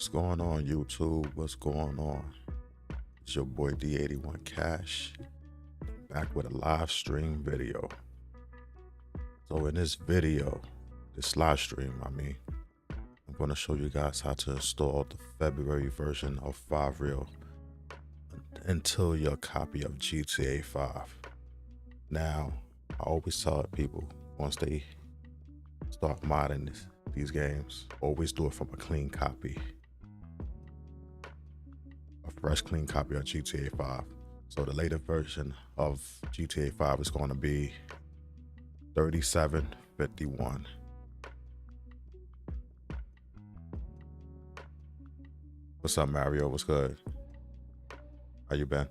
What's going on, YouTube? What's going on? It's your boy D81 Cash, back with a live stream video. So in this video, this live stream, I'm going to show you guys how to install the February version of 5 Real until your copy of GTA 5. Now, I always tell people, once they start modding these games, always do it from a clean copy. A fresh, clean copy of GTA 5. So the latest version of GTA 5 is going to be 3751. What's up, Mario? What's good? How you been?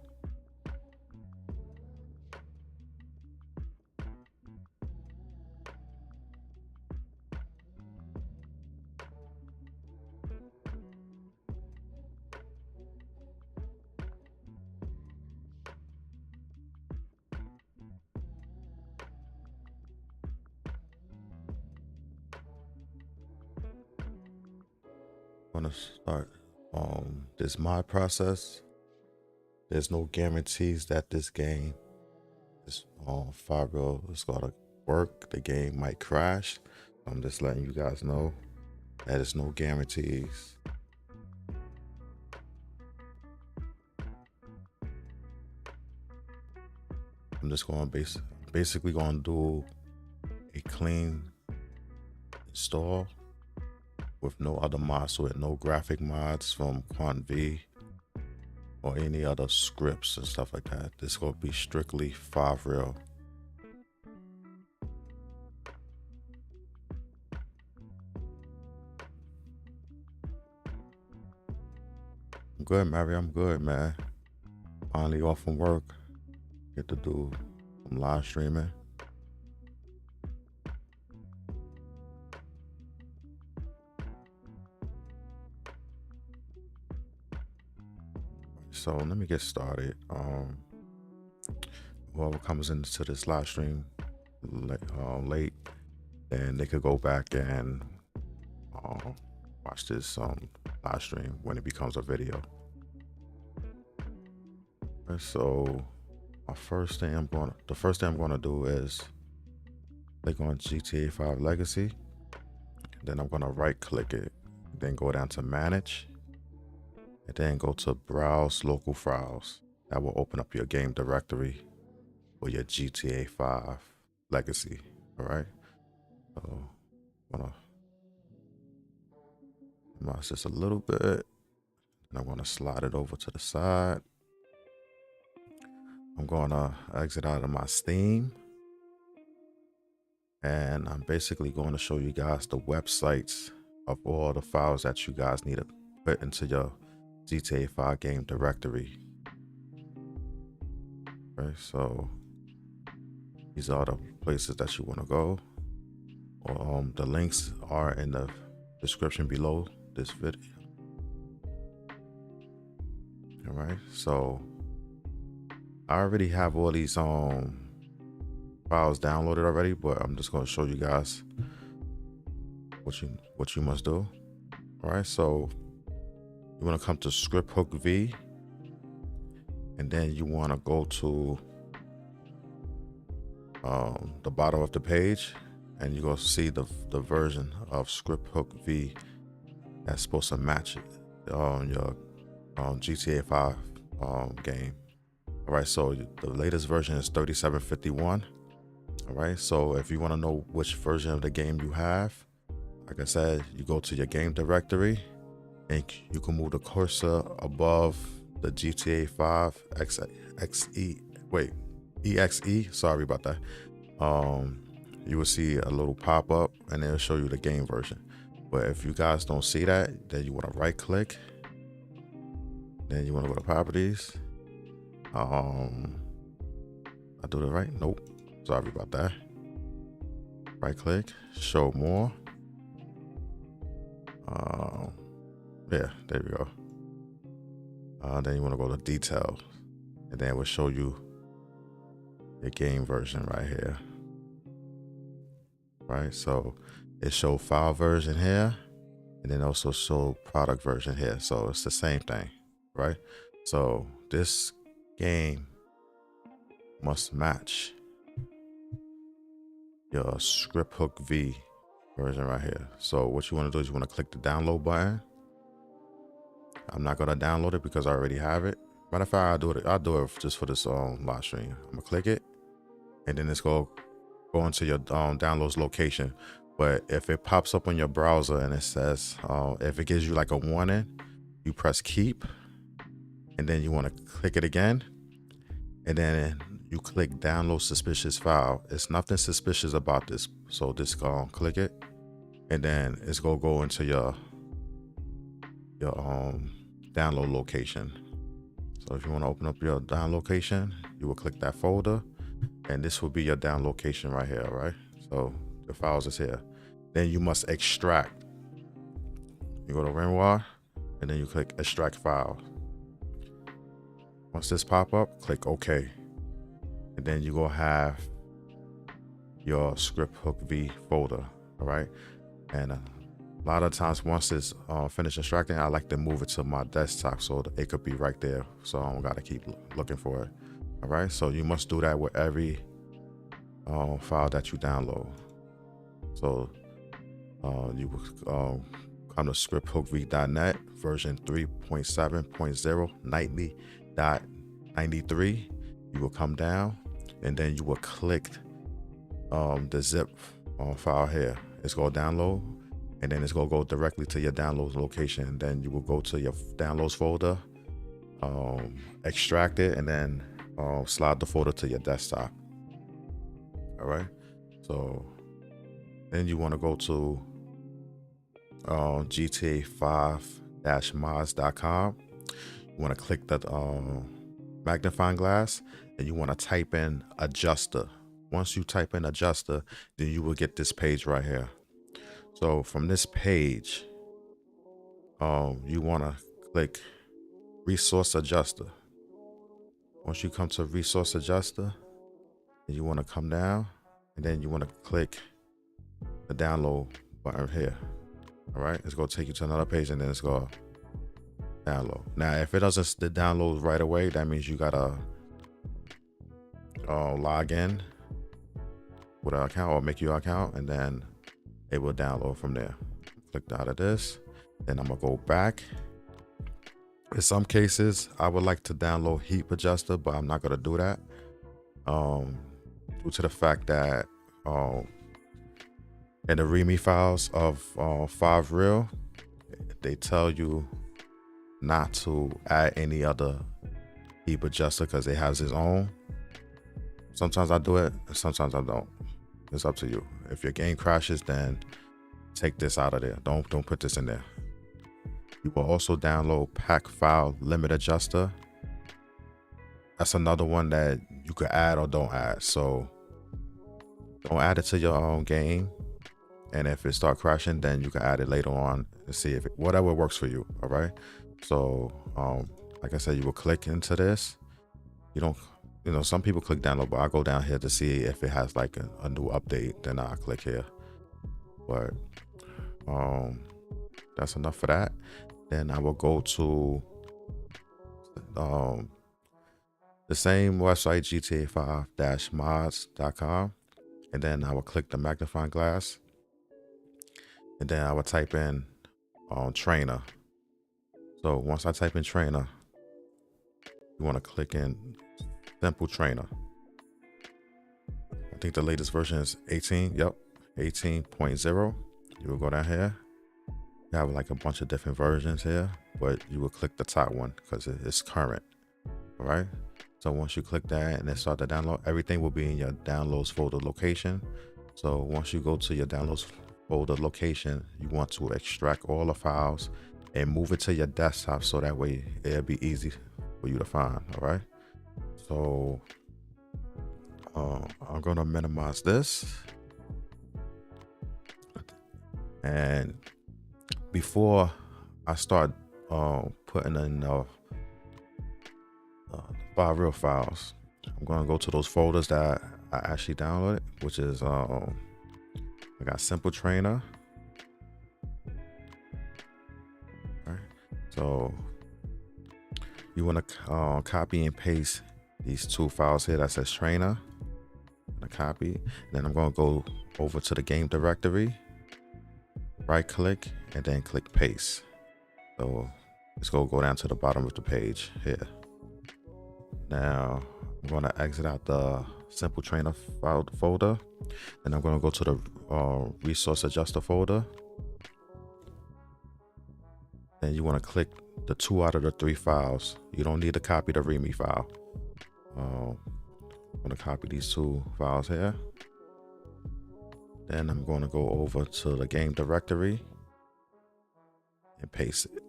I'm gonna start this mod process. There's no guarantees that this game, this 5 Real, is gonna work. The game might crash. I'm just letting you guys know that there's no guarantees. I'm just going basically going to do a clean install with no other mods, with no graphic mods from Quant V or any other scripts and stuff like that. This is going to be strictly 5 Real. I'm good, Mary. I'm good, man. Finally off from work. Get to do some live streaming. So let me get started. Whoever comes into this live stream late, then they could go back and watch this live stream when it becomes a video. So the first thing I'm gonna do is click on GTA 5 Legacy. Then I'm gonna right click it, then go down to Manage, and then go to Browse Local Files. That will open up your game directory for your GTA 5 Legacy. All right. So I'm gonna mouse this a little bit, and I'm gonna slide it over to the side. I'm gonna exit out of my Steam, and I'm basically going to show you guys the websites of all the files that you guys need to put into your GTA 5 game directory. Okay, so these are the places that you want to go. The links are in the description below this video. All right, so I already have all these files downloaded already, but I'm just going to show you guys what you must do. All right, so you want to come to Script Hook V, and then you want to go to the bottom of the page, and you're going to see the version of Script Hook V that's supposed to match it on your GTA 5 game. All right, so the latest version is 3751. All right, so if you want to know which version of the game you have, like I said, you go to your game directory, and you can move the cursor above the GTA 5 EXE. Sorry about that. You will see a little pop up, and it'll show you the game version. But if you guys don't see that, then you want to right click, then you want to go to properties. I do it right? Nope. Sorry about that. Right click, show more. Yeah, there we go. Then you want to go to details, and then it will show you the game version right here. Right, so it show file version here, and then also show product version here. So it's the same thing, right? So this game must match your script hook V version right here. So what you want to do is you want to click the download button. I'm not gonna download it because I already have it. Matter of fact, I'll do it just for this live stream. I'm gonna click it, and then it's go into your downloads location. But if it pops up on your browser and it says, if it gives you like a warning, you press keep, and then you want to click it again, and then you click download suspicious file. It's nothing suspicious about this, so just click it, and then it's gonna go into your download location. So if you want to open up your download location, you will click that folder, and this will be your download location right here, right? So the files is here. Then you must extract. You go to Renoir, and then you click extract file. Once this pop up, click OK, and then you go have your script hook V folder, all right? And a lot of times once it's finished extracting, I like to move it to my desktop so it could be right there, so I don't gotta keep looking for it. All right, so you must do that with every file that you download. So you will come to scripthookv.net version 3.7.0 nightly.93. You will come down, and then you will click the zip file here. It's gonna download, and then it's gonna go directly to your downloads location. Then you will go to your downloads folder, extract it, and then slide the folder to your desktop. All right, so then you want to go to GTA5-mods.com. You want to click the magnifying glass, and you want to type in adjuster. Once you type in adjuster, then you will get this page right here. So from this page, you want to click resource adjuster. Once you come to resource adjuster, you want to come down, and then you want to click the download button here. All right, it's going to take you to another page, and then it's going to download. Now, if it doesn't download right away, that means you got to log in with an account or make your account, and then it will download from there. Click out of this, then I'm gonna go back. In some cases, I would like to download heap adjuster, but I'm not gonna do that due to the fact that in the README files of 5real, they tell you not to add any other heap adjuster because it has its own. Sometimes I do it, and sometimes I don't. It's up to you. If your game crashes, then take this out of there. Don't put this in there. You will also download pack file limit adjuster. That's another one that you could add or don't add. So don't add it to your own game, and if it start crashing, then you can add it later on and see if whatever works for you. All right. So like I said, you will click into this. You know, some people click download, but I go down here to see if it has like a new update. Then I'll click here. But that's enough for that. Then I will go to the same website, GTA5-mods.com, and then I will click the magnifying glass, and then I will type in trainer. So once I type in trainer, you want to click in simple trainer. I think the latest version is 18. Yep, 18.0. You will go down here. You have like a bunch of different versions here, but you will click the top one because it's current. All right. So once you click that and then start the download, everything will be in your downloads folder location. So once you go to your downloads folder location, you want to extract all the files and move it to your desktop so that way it'll be easy for you to find. All right. So I'm going to minimize this. And before I start putting in 5real files, I'm going to go to those folders that I actually downloaded, which is I got simple trainer, So you want to copy and paste these two files here that says trainer. I'm gonna copy. Then I'm going to go over to the game directory, right click, and then click paste. So let's go down to the bottom of the page here. Now I'm going to exit out the simple trainer file folder, and I'm going to go to the resource adjuster folder. Then you want to click the 2 out of the 3 files. You don't need to copy the README file. I'm going to copy these 2 files here. Then I'm going to go over to the game directory and paste it.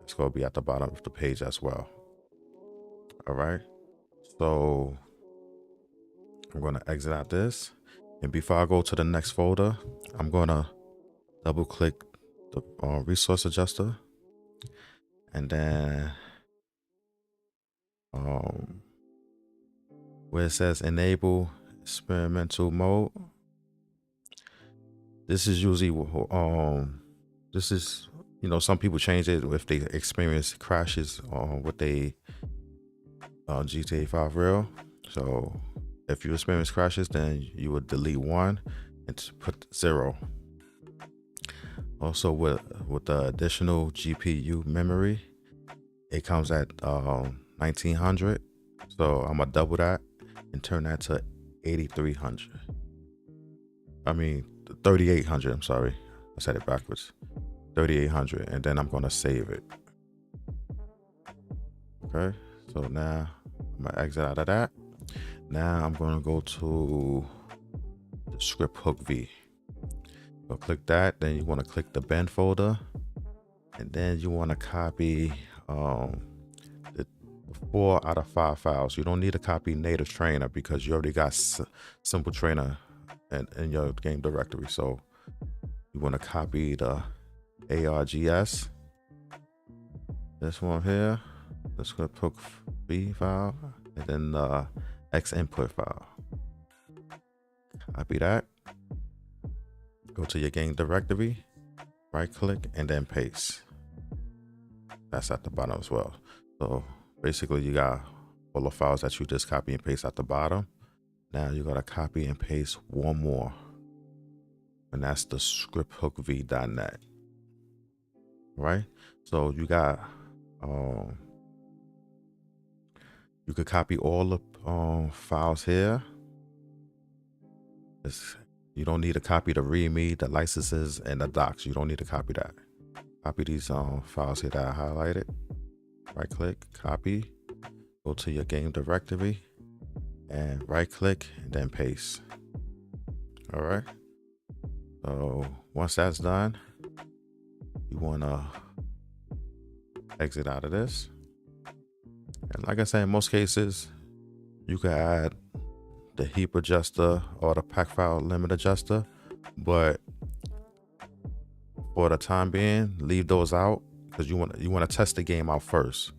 It's going to be at the bottom of the page as well. All right. So I'm going to exit out this. And before I go to the next folder, I'm going to double click the resource adjuster. And then where it says enable experimental mode, this is usually this is, you know, some people change it if they experience crashes with a GTA 5 Real. So if you experience crashes, then you would delete 1 and put 0. Also with the additional GPU memory, it comes at 1900. So I'm gonna double that and turn that to 8300. I mean 3800. I'm sorry, I said it backwards. 3800, and then I'm gonna save it. Okay, so now I'm gonna exit out of that. Now I'm gonna go to the script hook V. So click that, then you want to click the bin folder, and then you want to copy the 4 out of 5 files. You don't need to copy native trainer because you already got simple trainer in your game directory. So you want to copy the ARGS, this one here, the script hook V file, and then the X input file. Copy that. Go to your game directory, right click, and then paste. That's at the bottom as well. So basically you got all the files that you just copy and paste at the bottom. Now you gotta copy and paste one more, and that's the scripthookv.net. Right? So you got you could copy all the files here. You don't need to copy the README, the licenses, and the docs. You don't need to copy that. Copy these files here that I highlighted. Right click, copy, go to your game directory, and right click, and then paste. All right. So once that's done, you wanna exit out of this. And like I said, in most cases, you can add the heap adjuster or the pack file limit adjuster, but for the time being, leave those out because you want to test the game out first.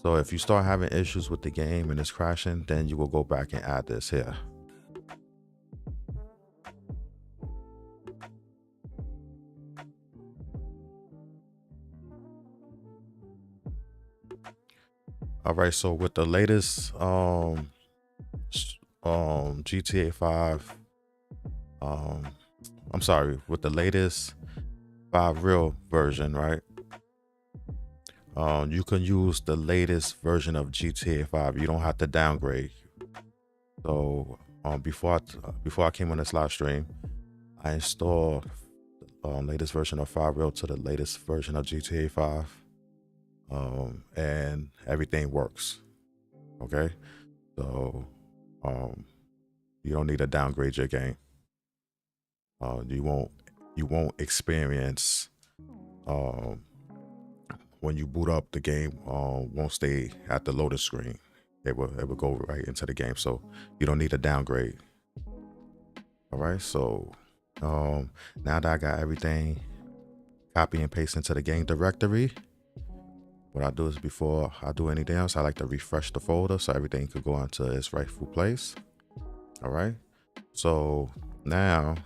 So if you start having issues with the game and it's crashing, then you will go back and add this here. All right, so with the latest GTA 5, I'm sorry, with the latest 5 Real version, right? You can use the latest version of GTA 5. You don't have to downgrade. So before I came on this live stream, I installed the latest version of 5 Real to the latest version of GTA 5, and everything works. Okay, so you don't need to downgrade your game. You won't experience when you boot up, the game won't stay at the loading screen. It will go right into the game. So you don't need to downgrade. All right. So now that I got everything copy and paste into the game directory, what I do is before I do anything else, I like to refresh the folder so everything could go into its rightful place. All right. So now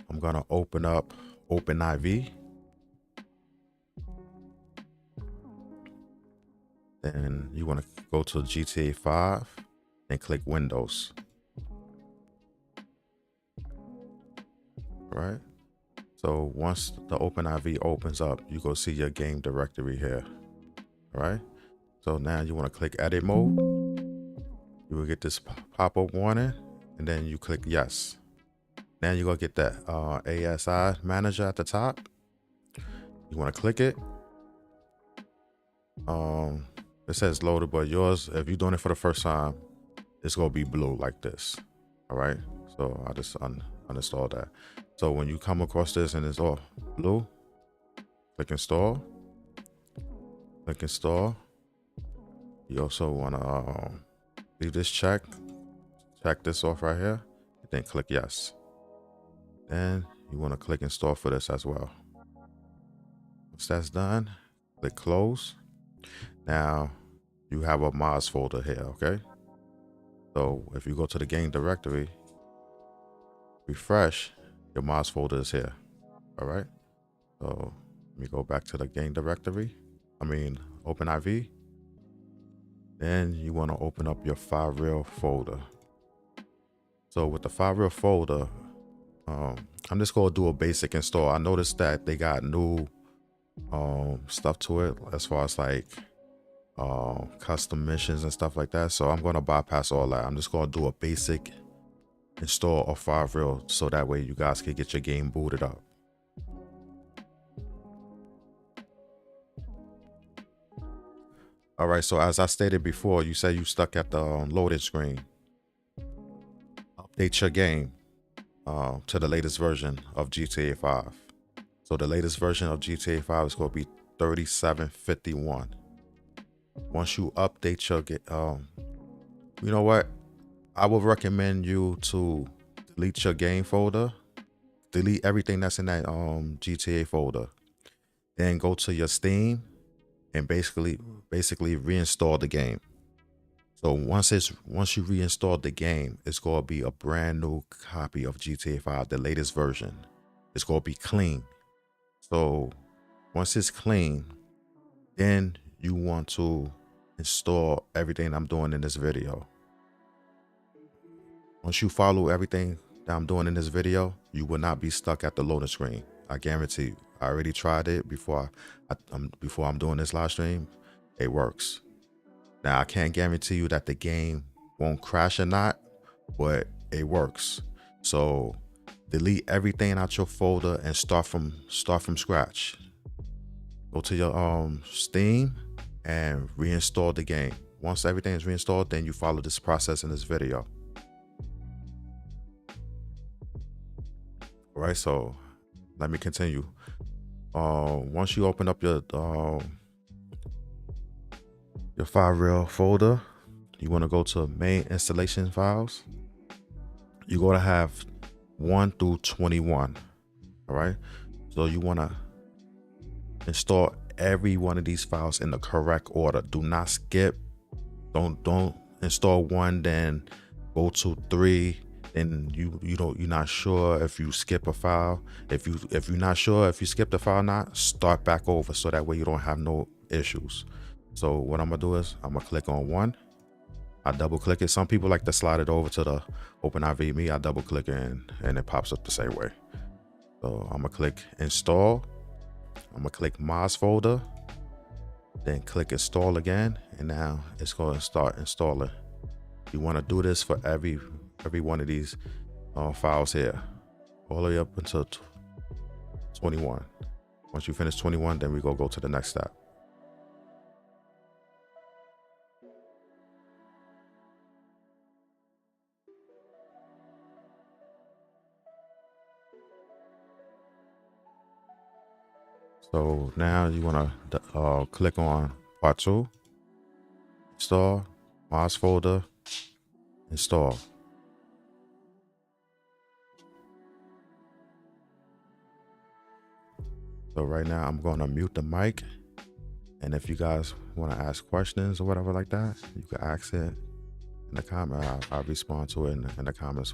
I'm gonna open up OpenIV. Then you want to go to GTA 5 and click Windows. All right. So once the OpenIV opens up, you go see your game directory here. All right. So now you want to click Edit Mode. You will get this pop-up warning, and then you click Yes. Now you're gonna get that ASI manager at the top. You want to click it. It says loaded, but yours, if you're doing it for the first time, it's gonna be blue like this. All right. So I just uninstalled that. So when you come across this and it's all blue, click install. Click install. You also want to leave this check this off right here, and then click yes. Then you want to click install for this as well. Once that's done, click close. Now you have a mods folder here. Okay. So if you go to the game directory, refresh, your mods folder is here. All right. So let me go back to the game directory. OpenIV. Then you want to open up your FileReal folder. So with the FileReal folder, I'm just going to do a basic install. I noticed that they got new stuff to it as far as like custom missions and stuff like that. So I'm going to bypass all that. I'm just going to do a basic install of FileReal so that way you guys can get your game booted up. All right, so as I stated before, you say you stuck at the loading screen. Update your game to the latest version of GTA 5. So the latest version of GTA 5 is going to be 3751. Once you update your game, you know what? I would recommend you to delete your game folder, delete everything that's in that GTA folder, then go to your Steam and basically reinstall the game. So once you reinstall the game, it's going to be a brand new copy of GTA 5, the latest version. It's going to be clean. So once it's clean, then you want to install everything I'm doing in this video. Once you follow everything that I'm doing in this video, you will not be stuck at the loading screen. I guarantee you. I already tried it before I'm doing this live stream. It works. Now I can't guarantee you that the game won't crash or not, but it works. So delete everything out your folder and start from scratch. Go to your Steam and reinstall the game. Once everything is reinstalled, then you follow this process in this video. All right, so let me continue. Once you open up your FileReal folder, you want to go to main installation files. You're going to have 1 through 21. All right, so you want to install every one of these files in the correct order. Do not skip. Don't install 1, then go to 3. And you're not sure if you skip a file. If you're not sure if you skipped a file or not, start back over so that way you don't have no issues. So what I'm gonna do is I'm gonna click on 1. I double click it. Some people like to slide it over to the OpenIV. Me, I double click it and it pops up the same way. So I'm gonna click install. I'm gonna click mods folder, then click install again, and now it's going to start installing. You want to do this for every one of these files here, all the way up until 21. Once you finish 21, then we go to the next step. So now you want to click on part 2, install, mods folder, install. So right now I'm going to mute the mic, and if you guys want to ask questions or whatever like that, you can ask it in the comment. I'll respond to it in the comments.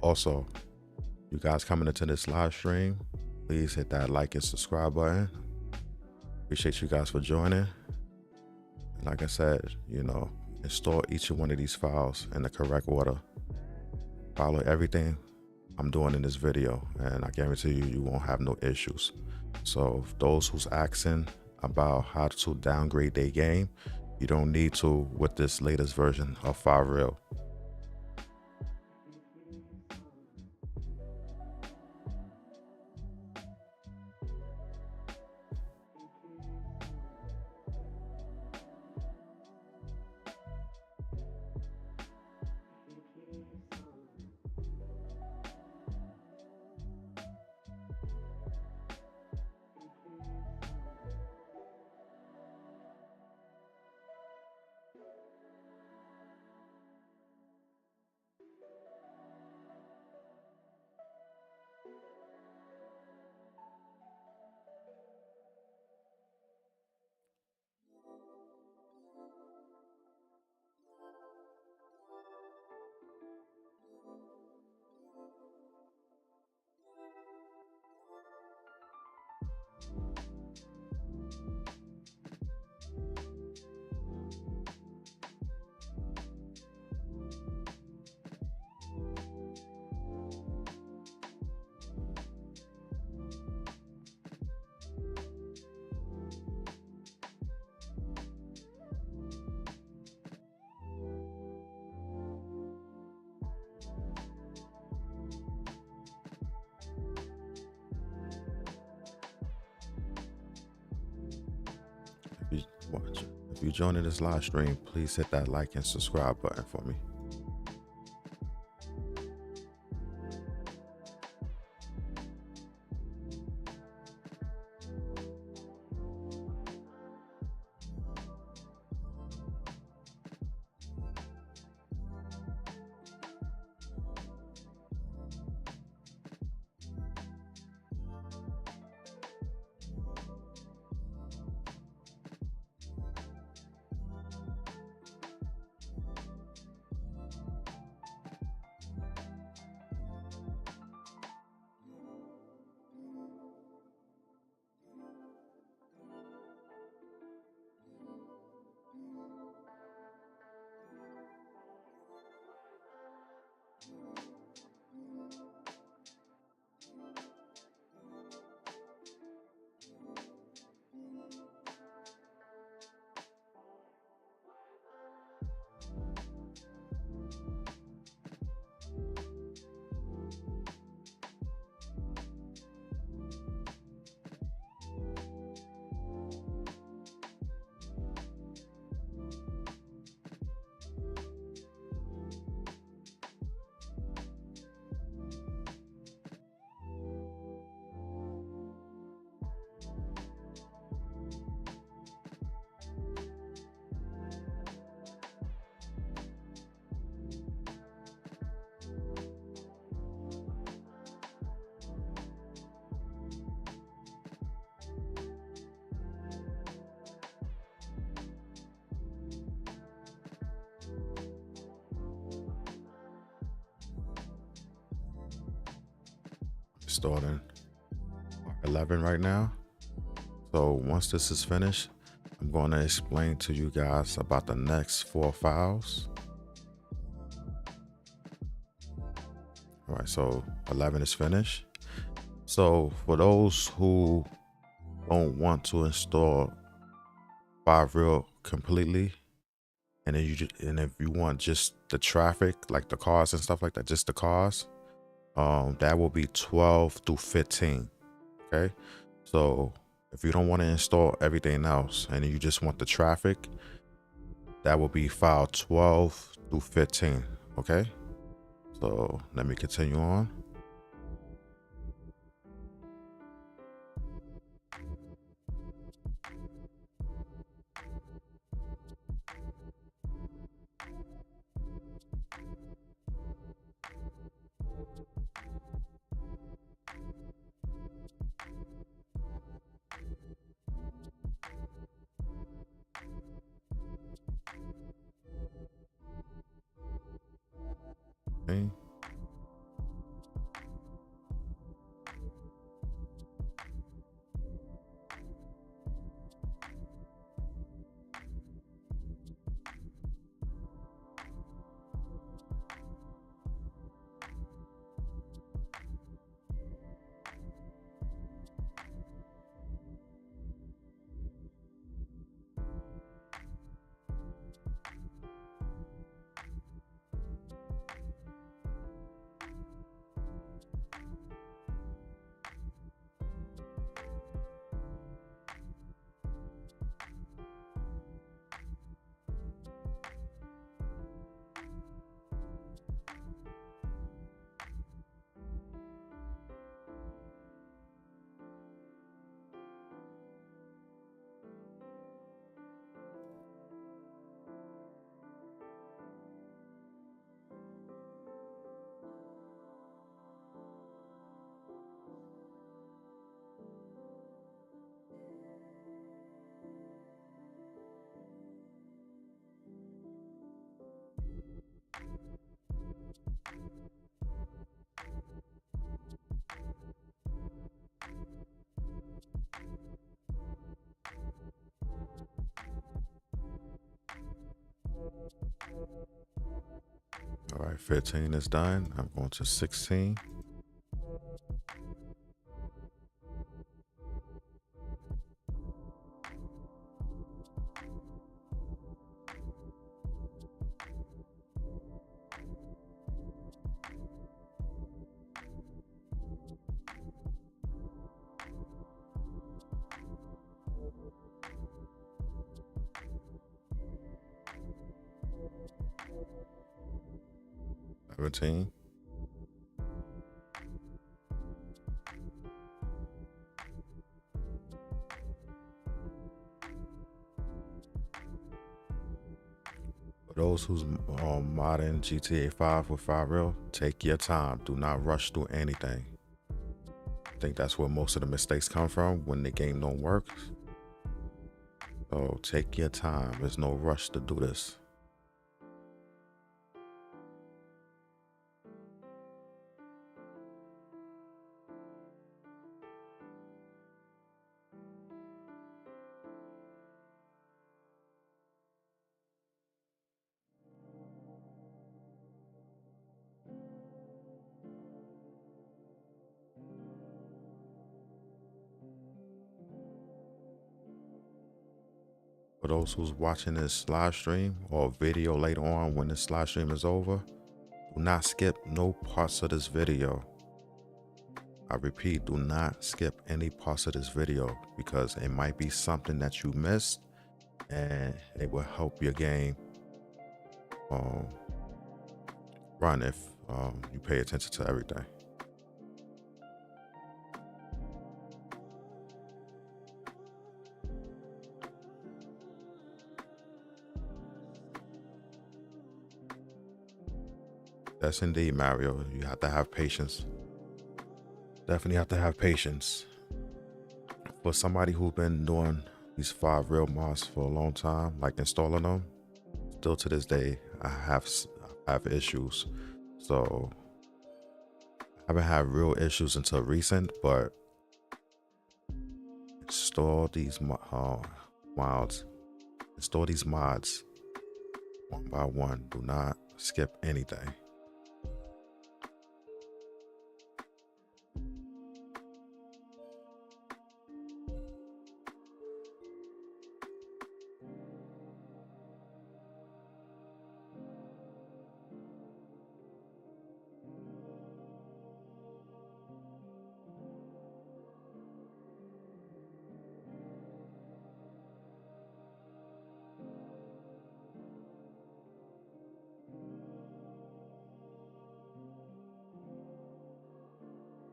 Also, you guys coming into this live stream, please hit that like and subscribe button. Appreciate you guys for joining. And like I said, you know, install each one of these files in the correct order. Follow everything I'm doing in this video, and I guarantee you, you won't have no issues. So those who's asking about how to downgrade their game, you don't need to with this latest version of FiveReal. If you're joining this live stream, please hit that like and subscribe button for me. Starting 11 right now. So once this is finished, I'm going to explain to you guys about the next 4 files. All right, so 11 is finished. So for those who don't want to install FiveReal completely, and then if you want just the traffic, like the cars and stuff like that, just the cars, that will be 12 through 15. Okay, so if you don't want to install everything else and you just want the traffic, that will be file 12 through 15. Okay, so let me continue on. Okay. All right, 15 is done. I'm going to 16. $17. For those who's modding GTA 5 with 5 take your time. Do not rush through anything. I think that's where most of the mistakes come from when the game don't work. So take your time. There's no rush to do this. For those who's watching this live stream or video later on when this live stream is over, do not skip no parts of this video. I repeat, do not skip any parts of this video because it might be something that you missed and it will help your game run if you pay attention to everything. Yes, indeed, Mario. You have to have patience. Definitely have to have patience. For somebody who's been doing these 5 real mods for a long time, like installing them, still to this day, I have issues. So I haven't had real issues until recent, but install these mods. Install these mods one by one. Do not skip anything.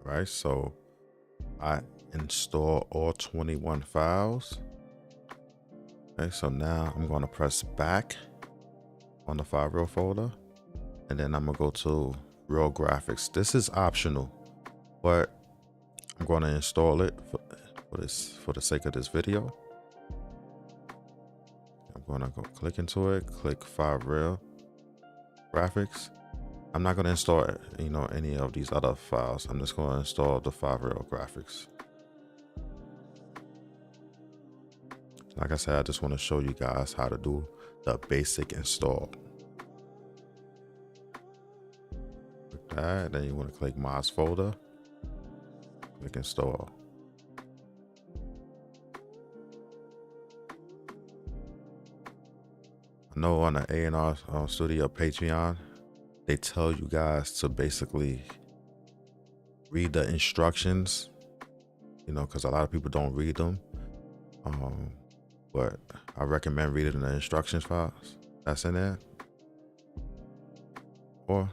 Right, so I install all 21 files. Okay, so now I'm going to press back on the 5 real folder, and then I'm gonna go to real graphics. This is optional, but I'm going to install it for the sake of this video. I'm going to go click into it, click 5 real graphics. I'm not going to install, any of these other files. I'm just going to install the 5 real graphics. Like I said, I just want to show you guys how to do the basic install. Click that, then you want to click mods folder, click install. I know on the A&R Studio Patreon, they tell you guys to basically read the instructions, because a lot of people don't read them. But I recommend reading the instructions files that's in there. Or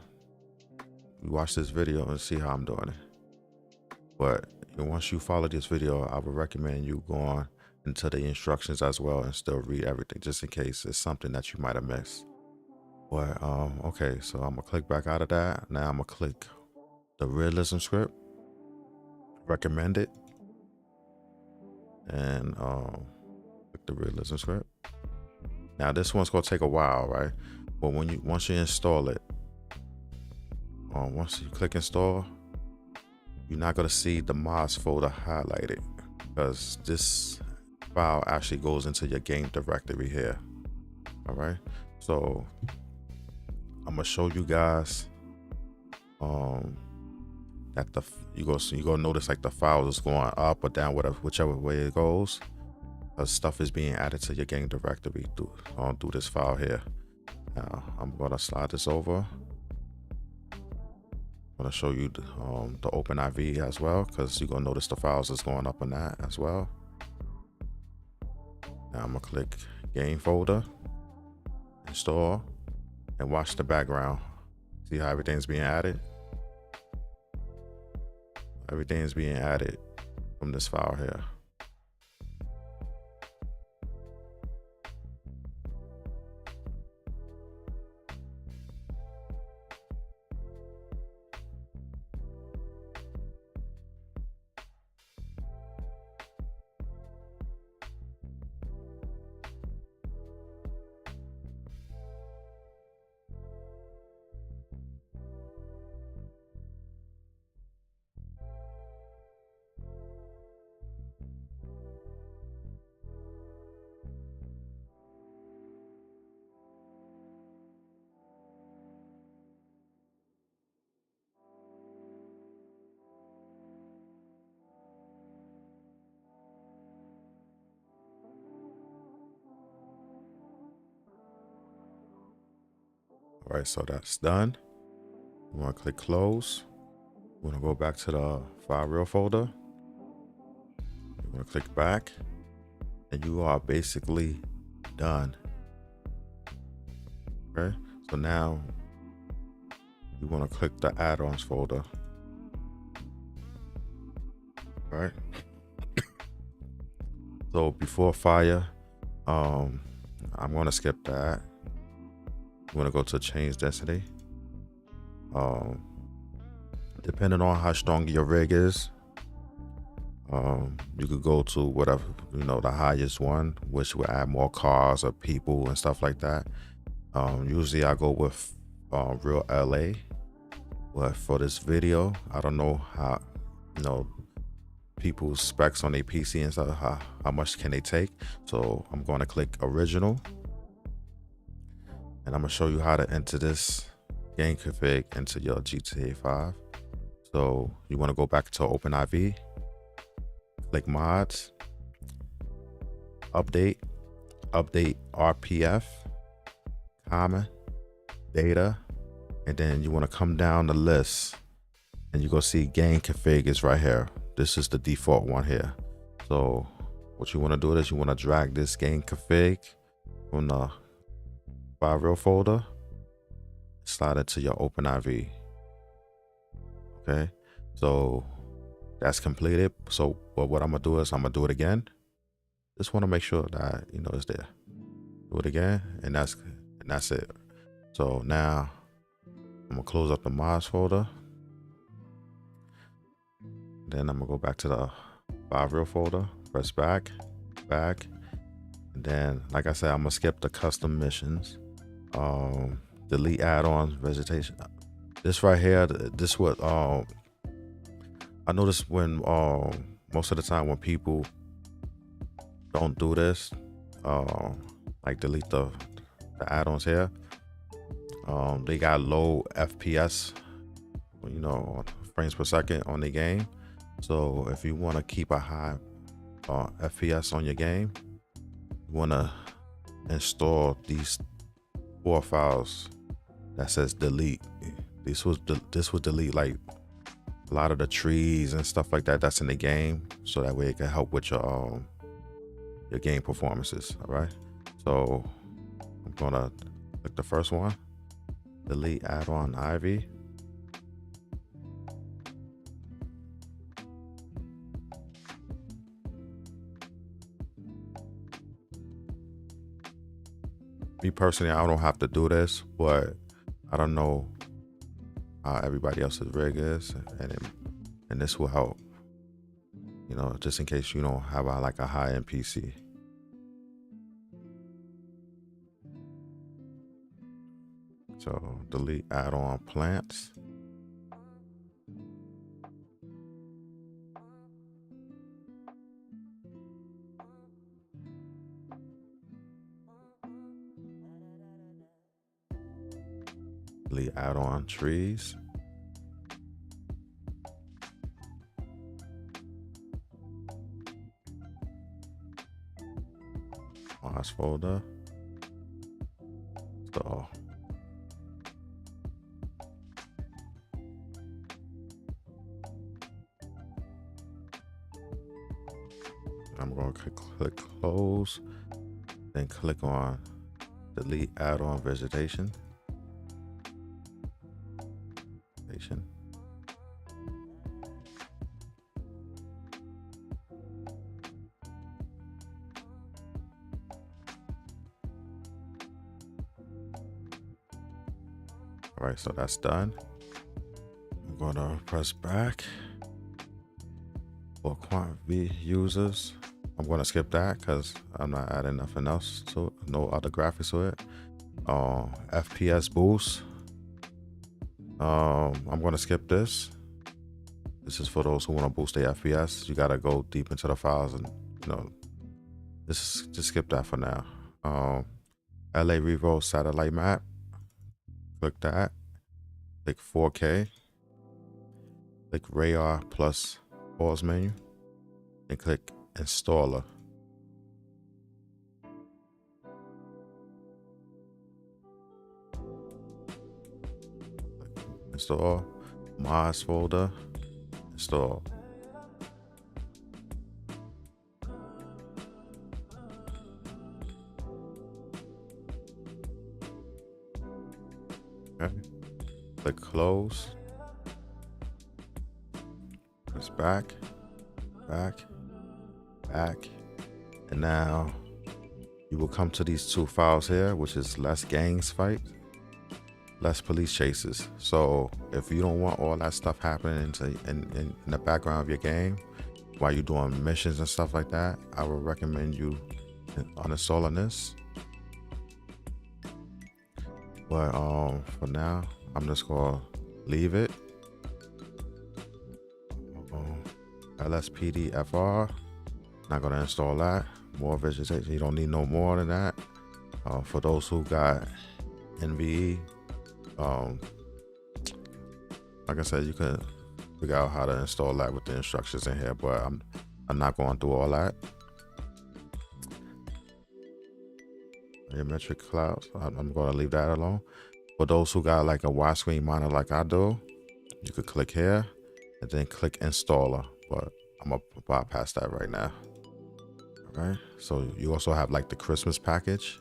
you watch this video and see how I'm doing it. But once you follow this video, I would recommend you going into the instructions as well and still read everything, just in case it's something that you might have missed. But okay, so I'm gonna click back out of that. Now I'm gonna click the realism script, recommend it, and click the realism script. Now this one's gonna take a while, right? But once you install it, once you click install, you're not gonna see the mods folder highlighted because this file actually goes into your game directory here. All right, so I'm gonna show you guys that you go notice like the files is going up or down, whichever way it goes. Stuff is being added to your game directory through this file here. Now I'm gonna slide this over. I'm gonna show you the OpenIV as well, because you're gonna notice the files is going up on that as well. Now I'm gonna click game folder, install, and watch the background. See how everything's being added? Everything is being added from this file here. All right, so that's done. You want to click close. You want to go back to the file real folder. You want to click back, and you are basically done. Okay, so now you want to click the add-ons folder. All right. So before fire, I'm going to skip that. You want to go to change density. Depending on how strong your rig is, you could go to whatever, the highest one, which will add more cars or people and stuff like that. Usually I go with real LA, but for this video, I don't know how, people's specs on their PC and stuff, how much can they take. So I'm going to click original, and I'm gonna show you how to enter this game config into your GTA 5. So you want to go back to OpenIV, click mods, update RPF, common, data, and then you want to come down the list, and you're gonna see game config is right here. This is the default one here. So what you want to do is you want to drag this game config from the file real folder, slide it to your OpenIV. Okay, so that's completed. So but what I'm gonna do is I'm gonna do it again. Just want to make sure that it's there. Do it again, and that's it. So now I'm gonna close up the mods folder. Then I'm gonna go back to the file real folder, press back, and then like I said, I'm gonna skip the custom missions, delete add-ons, vegetation. This right here, this what I notice when most of the time when people don't do this, like delete the add-ons here, they got low FPS, frames per second on the game. So if you want to keep a high FPS on your game, you want to install these 4 files that says delete. This would delete like a lot of the trees and stuff like that that's in the game, so that way it can help with your game performances. All right, so I'm gonna click the first one, delete add-on Ivy. Me personally, I don't have to do this, but I don't know how everybody else's rig is, and this will help, just in case you don't have a high-end PC. So delete add-on plants. delete add-on trees. Last folder. So I'm going to click close, then click on delete add-on vegetation. All right, so that's done. I'm gonna press back. For Quant V users, I'm gonna skip that because I'm not adding nothing else to it, no other graphics to it. FPS boost. I'm gonna skip this. This is for those who want to boost their FPS. You gotta go deep into the files and just skip that for now. LA Revo satellite map. Click that. Click 4K. Click Radar plus pause menu. And click installer. Install. Mods folder. Install. Okay. Click close. Press back, back, back. And now you will come to these two files here, which is less gangs fight, less police chases. So if you don't want all that stuff happening in the background of your game while you're doing missions and stuff like that, I would recommend you uninstalling this. But for now, I'm just gonna leave it. LSPDFR, not gonna install that. More vegetation, you don't need no more than that. For those who got NVE, like I said, you can figure out how to install that with the instructions in here, but I'm not going through all that. Geometric clouds, I'm going to leave that alone. For those who got like a widescreen monitor like I do, you could click here and then click installer, but I'm gonna bypass that right now. Okay, so you also have like the Christmas package,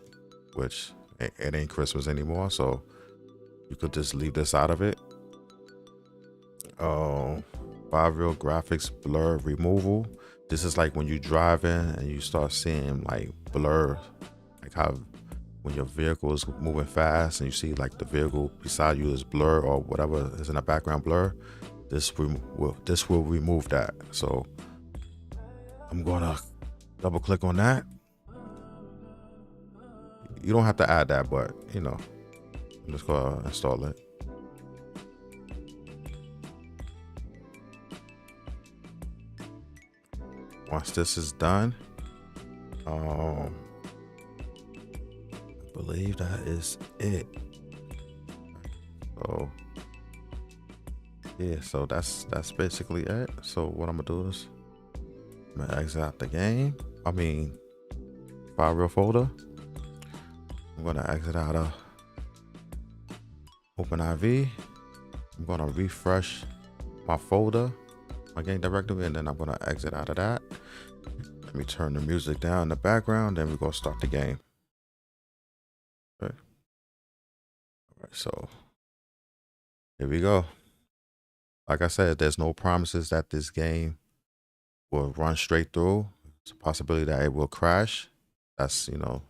which it ain't Christmas anymore, so you could just leave this out of it. 5 real graphics blur removal. This is like when you driving and you start seeing like blur, like how when your vehicle is moving fast and you see like the vehicle beside you is blur or whatever is in the background blur. This will remove that. So I'm gonna double click on that. You don't have to add that, but you know, I'm just gonna install it. Once this is done, I believe that is it. So yeah, so that's basically it. So what I'm gonna do is I'm gonna exit out the game. I mean, file real folder. I'm gonna exit out of OpenIV. I'm gonna refresh my folder, my game directory, and then I'm gonna exit out of that. Let me turn the music down in the background, then we're gonna start the game. Okay. All right, so here we go. Like I said, there's no promises that this game will run straight through. It's a possibility that it will crash. That's, you know,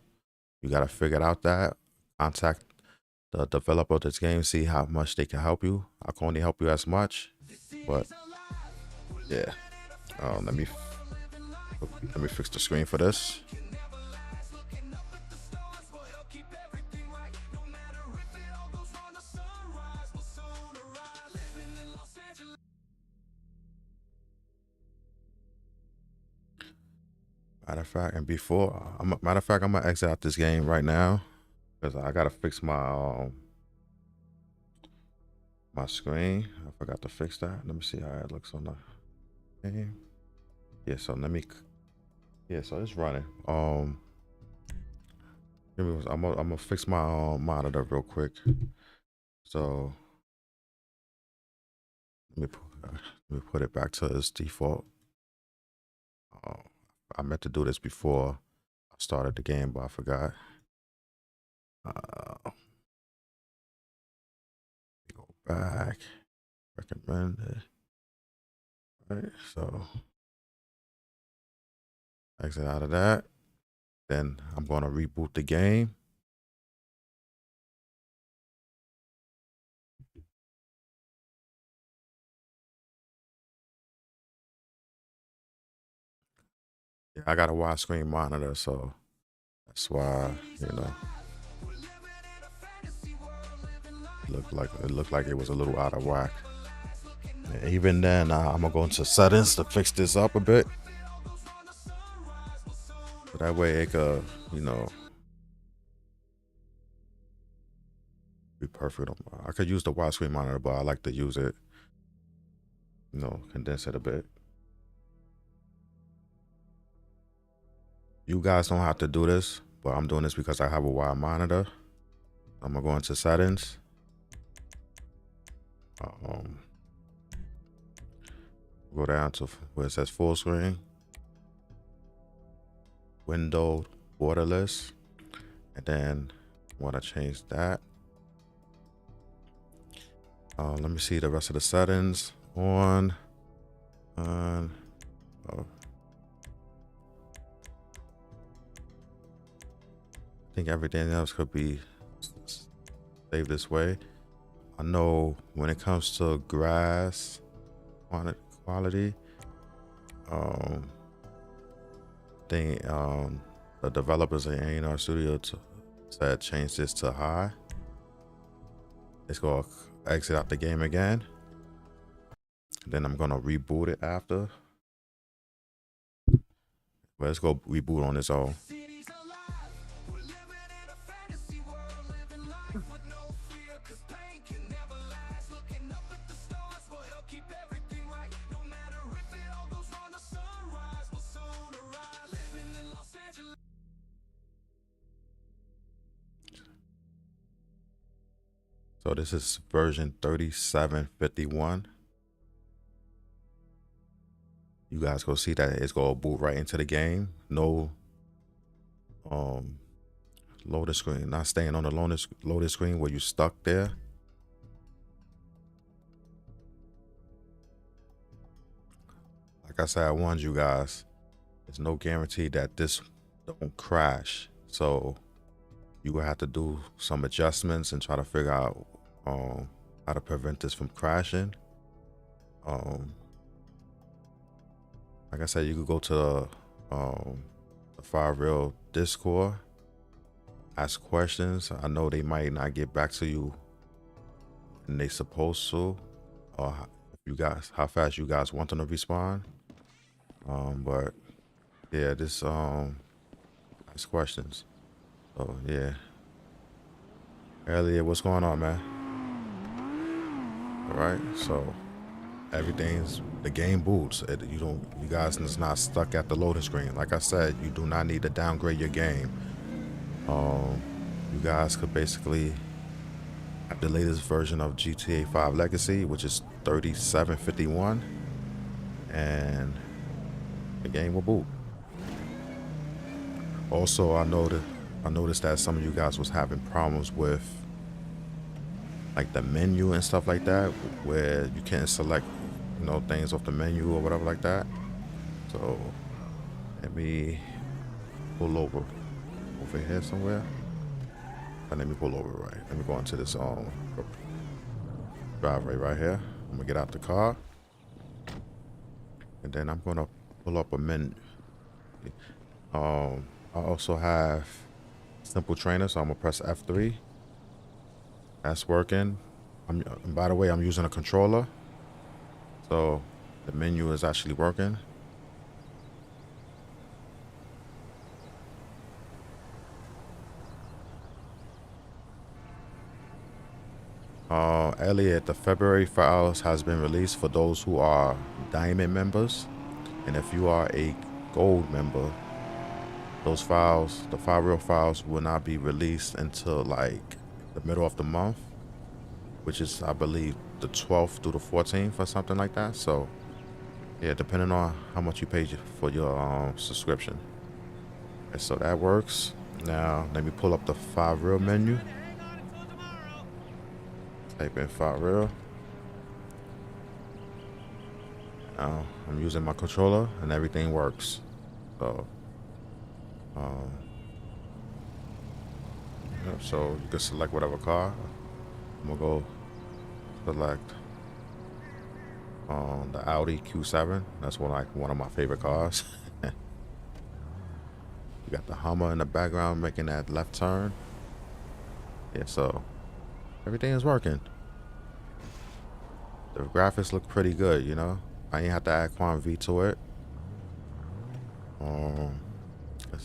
you gotta figure out that. Contact the developer of this game, see how much they can help you. I can only help you as much, but yeah. Let me fix the screen for this. Matter of fact, and before, matter of fact, I'm gonna exit out this game right now because I gotta fix my my screen. I forgot to fix that. Let me see how it looks on the game. Yeah, so let me, yeah, so it's running. I'm gonna fix my monitor real quick. So let me put it back to its default. I meant to do this before I started the game, but I forgot. Go back, recommended. Right, so exit out of that. Then I'm gonna reboot the game. Yeah, I got a widescreen monitor, so that's why, you know, it looked like it was a little out of whack. And even then, I'm gonna go into settings to fix this up a bit, so that way it could, you know, be perfect. I could use the widescreen monitor, but I like to use it, you know, condense it a bit. You guys don't have to do this, but I'm doing this because I have a wide monitor. I'm gonna go into settings. Go down to where it says full screen, windowed, borderless, and then I want to change that. Let me see the rest of the settings. On. Oh. I think everything else could be saved this way. I know when it comes to grass quality, the developers at A&R Studio said change this to high. It's gonna exit out the game again. Then I'm gonna reboot it after. But let's go reboot on its own. So this is version 3751. You guys go see that it's gonna boot right into the game. No loading screen, not staying on the loading screen where you stuck there. Like I said, I warned you guys, there's no guarantee that this don't crash. So you will have to do some adjustments and try to figure out how to prevent this from crashing. Like I said, you could go to the Firereal Discord, ask questions. I know they might not get back to you and they supposed to, or how fast you guys want them to respond. But yeah, this ask questions. So yeah. Elliot, what's going on, man? All right, so the game boots. You guys is not stuck at the loading screen. Like I said, you do not need to downgrade your game. You guys could basically have the latest version of GTA 5 Legacy, which is 3751, and the game will boot. Also, I noticed that some of you guys was having problems with like the menu and stuff like that, where you can't select, you know, things off the menu or whatever like that. So let me pull over here somewhere. And let me pull over, right? Let me go into this driveway right here. I'm gonna get out the car, and then I'm gonna pull up a menu. I also have simple trainer, so I'm gonna press F3. That's working. And by the way, I'm using a controller, so the menu is actually working. Elliot, the February files has been released for those who are Diamond members, and if you are a Gold member, those files, the 5 real files, will not be released until like the middle of the month, which is, I believe, the 12th through the 14th or something like that. So yeah, depending on how much you paid for your subscription. Okay, so that works. Now let me pull up the 5 real menu. Type in 5 real. Now I'm using my controller and everything works. So yep, so you can select whatever car. I'm gonna go select the Audi Q7. That's one of my favorite cars. You got the Hummer in the background making that left turn. Yeah, so everything is working. The graphics look pretty good, you know. I ain't have to add Quantum V to it.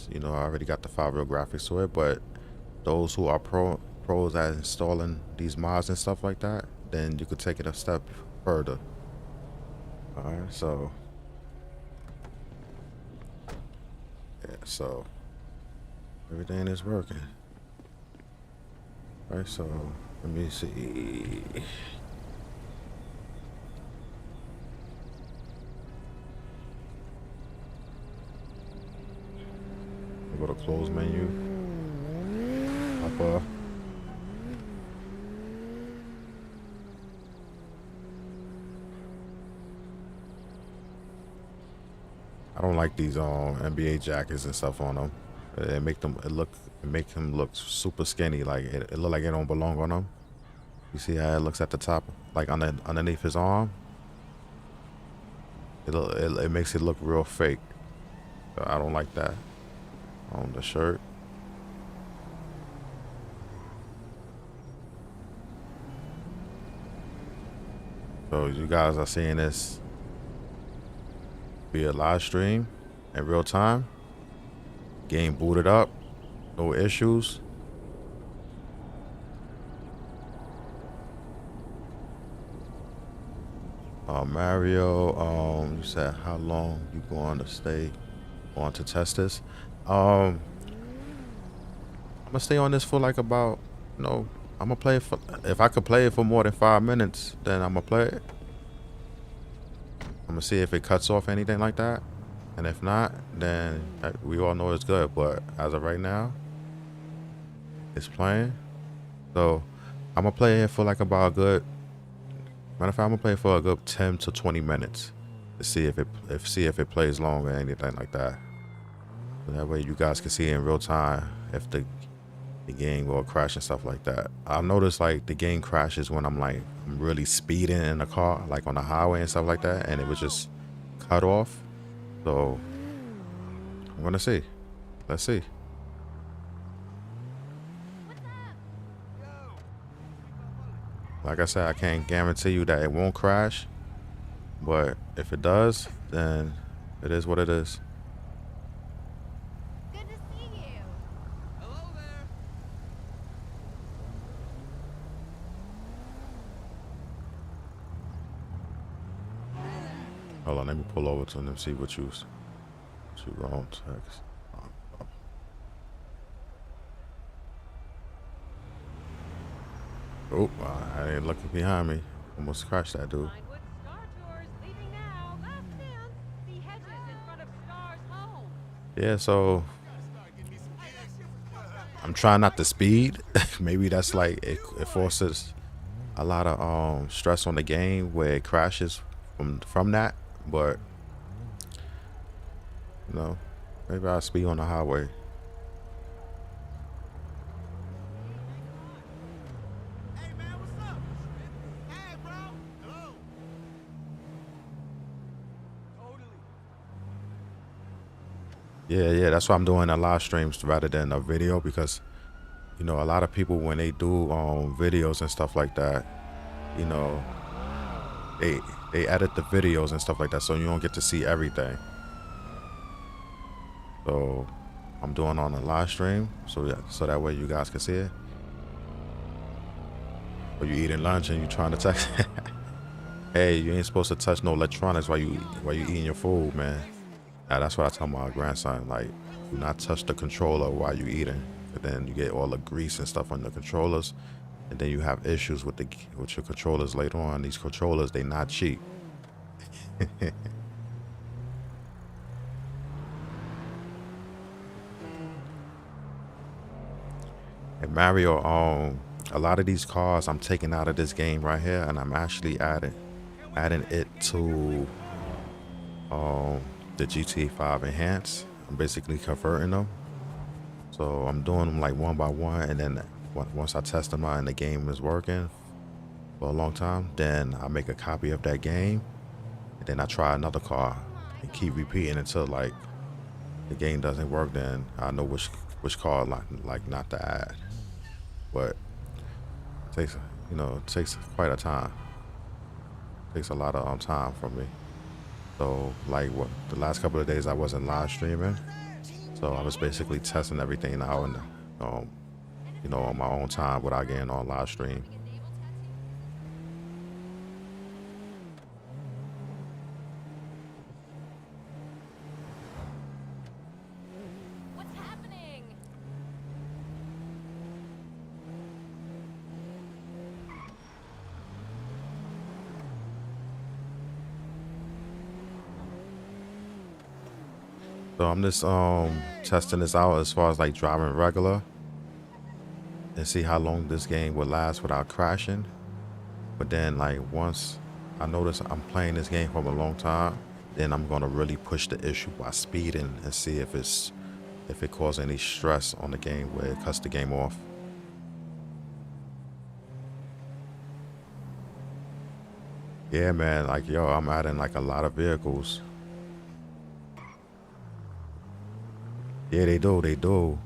You know, I already got the 5 real graphics to it, but those who are pros at installing these mods and stuff like that, then you could take it a step further. Alright, so yeah, so everything is working. Alright, so let me see. Go to close menu. Upper. I don't like these NBA jackets and stuff on them. It make them look super skinny. Like it look like it don't belong on them. You see how it looks at the top, like underneath his arm. It makes it look real fake. So I don't like that on the shirt. So you guys are seeing this via live stream in real time. Game booted up, no issues. Mario, you said how long you going to stay on to test this? I'm gonna stay on this for like about, you know, I'm gonna play it for, if I could play it for more than 5 minutes, then I'm gonna play it. I'm gonna see if it cuts off anything like that, and if not, then we all know it's good. But as of right now, it's playing. So I'm gonna play it for like about a good, matter of fact, I'm gonna play it for a good 10 to 20 minutes to see if it plays long or anything like that. So that way you guys can see in real time if the game will crash and stuff like that. I've noticed like the game crashes when I'm really speeding in the car, like on the highway and stuff like that, and it was just cut off. So I'm gonna see. Let's see. Like I said, I can't guarantee you that it won't crash, but if it does, then it is what it is. Hold on, let me pull over to them and see what you wrong text. Oh, I ain't looking behind me. Almost crashed that dude. Yeah, so I'm trying not to speed. Maybe that's like it forces a lot of stress on the game where it crashes from that. But you know, maybe I'll speed on the highway. Hey man, what's up? Hey bro, hello. Yeah, that's why I'm doing a live streams rather than a video, because you know a lot of people, when they do videos and stuff like that, you know, they edit the videos and stuff like that, so you don't get to see everything. So I'm doing on a live stream, so that way you guys can see it. Or you eating lunch and you trying to text. Hey, you ain't supposed to touch no electronics while you eating your food, man. Now, that's what I tell my grandson. Like, do not touch the controller while you eating. But then you get all the grease and stuff on the controllers, and then you have issues with your controllers later on. These controllers, they not cheap. And Mario, a lot of these cars I'm taking out of this game right here, and I'm actually adding it to the GTA 5 Enhance. I'm basically converting them. So I'm doing them like one by one, and then once I test them out and the game is working for a long time, then I make a copy of that game, and then I try another car and keep repeating until like the game doesn't work. Then I know which car like not to add. But it takes it takes quite a time. It takes a lot of time from me. So like the last couple of days I wasn't live streaming, so I was basically testing everything out and on my own time without getting on live stream. What's happening? So I'm just testing this out as far as like driving regular and see how long this game would last without crashing. But then like once I notice I'm playing this game for a long time, then I'm gonna really push the issue by speeding and see if it causes any stress on the game where it cuts the game off. Yeah, man, like yo, I'm adding like a lot of vehicles. Yeah, they do.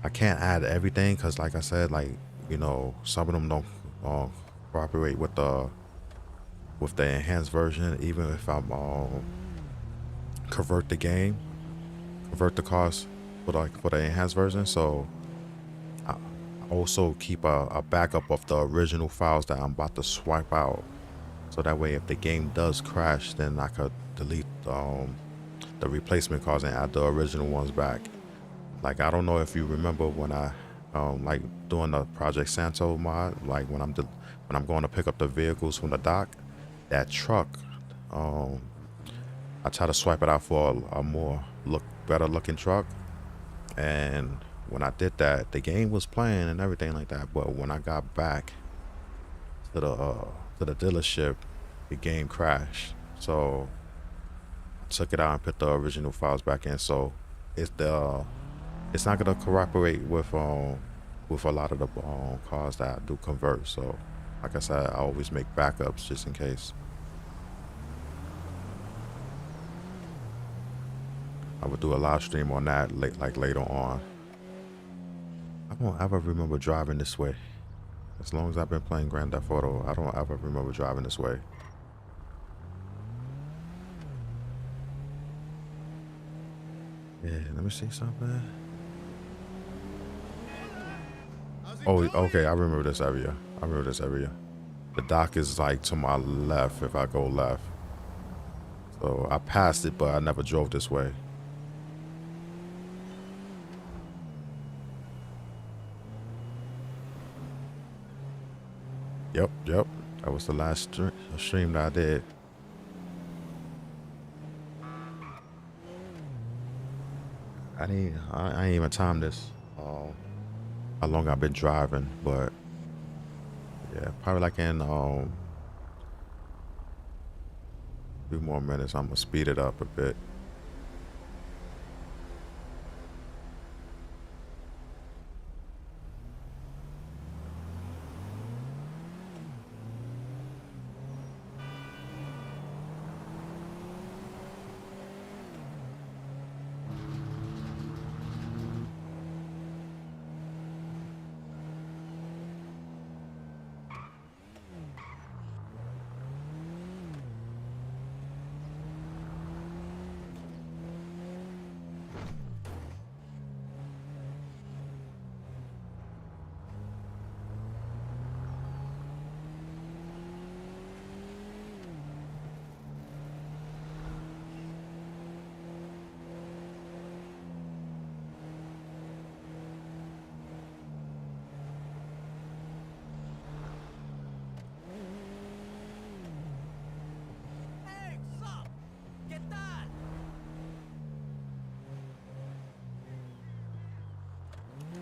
I can't add everything because, like I said, like some of them don't cooperate with the enhanced version. Even if I'm convert the cars for the enhanced version. So I also keep a backup of the original files that I'm about to swipe out. So that way, if the game does crash, then I could delete the replacement cars and add the original ones back. Like, I don't know if you remember when I like doing the Project Santo mod, like when I'm going to pick up the vehicles from the dock, that truck, I try to swipe it out for a more better looking truck. And when I did that, the game was playing and everything like that. But when I got back to the dealership, the game crashed. So I took it out and put the original files back in. So it's not gonna cooperate with a lot of the cars that I do convert. So like I said, I always make backups just in case. I would do a live stream on that later on. I don't ever remember driving this way. As long as I've been playing Grand Theft Auto, I don't ever remember driving this way. Yeah, let me see something. Oh, okay, I remember this area. The dock is like to my left if I go left. So I passed it, but I never drove this way. Yep. That was the last stream that I did. I ain't even timed this. How long I've been driving, but yeah, probably like in a few more minutes, I'm gonna speed it up a bit.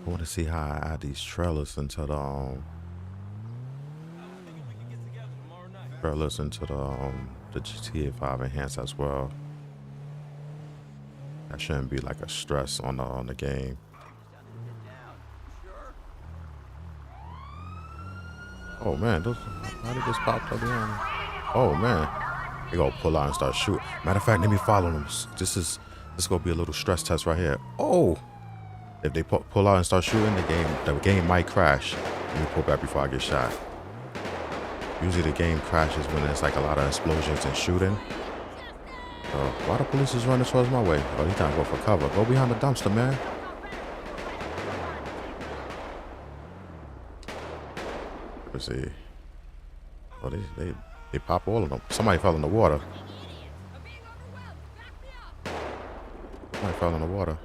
I want to see how I add these trailers into the the GTA 5 enhanced as well. That shouldn't be like a stress on the game. Oh man, how did this pop up behind me? Oh man, they gonna pull out and start shooting. Matter of fact, let me follow them. This gonna be a little stress test right here. Oh, if they pull out and start shooting, the game might crash. Let me pull back before I get shot. Usually the game crashes when there's like a lot of explosions and shooting. So why the police is running towards my way? Oh, he's trying to go for cover. Go behind the dumpster, man. Let's see. Oh, they pop all of them. Somebody fell in the water. Somebody fell in the water.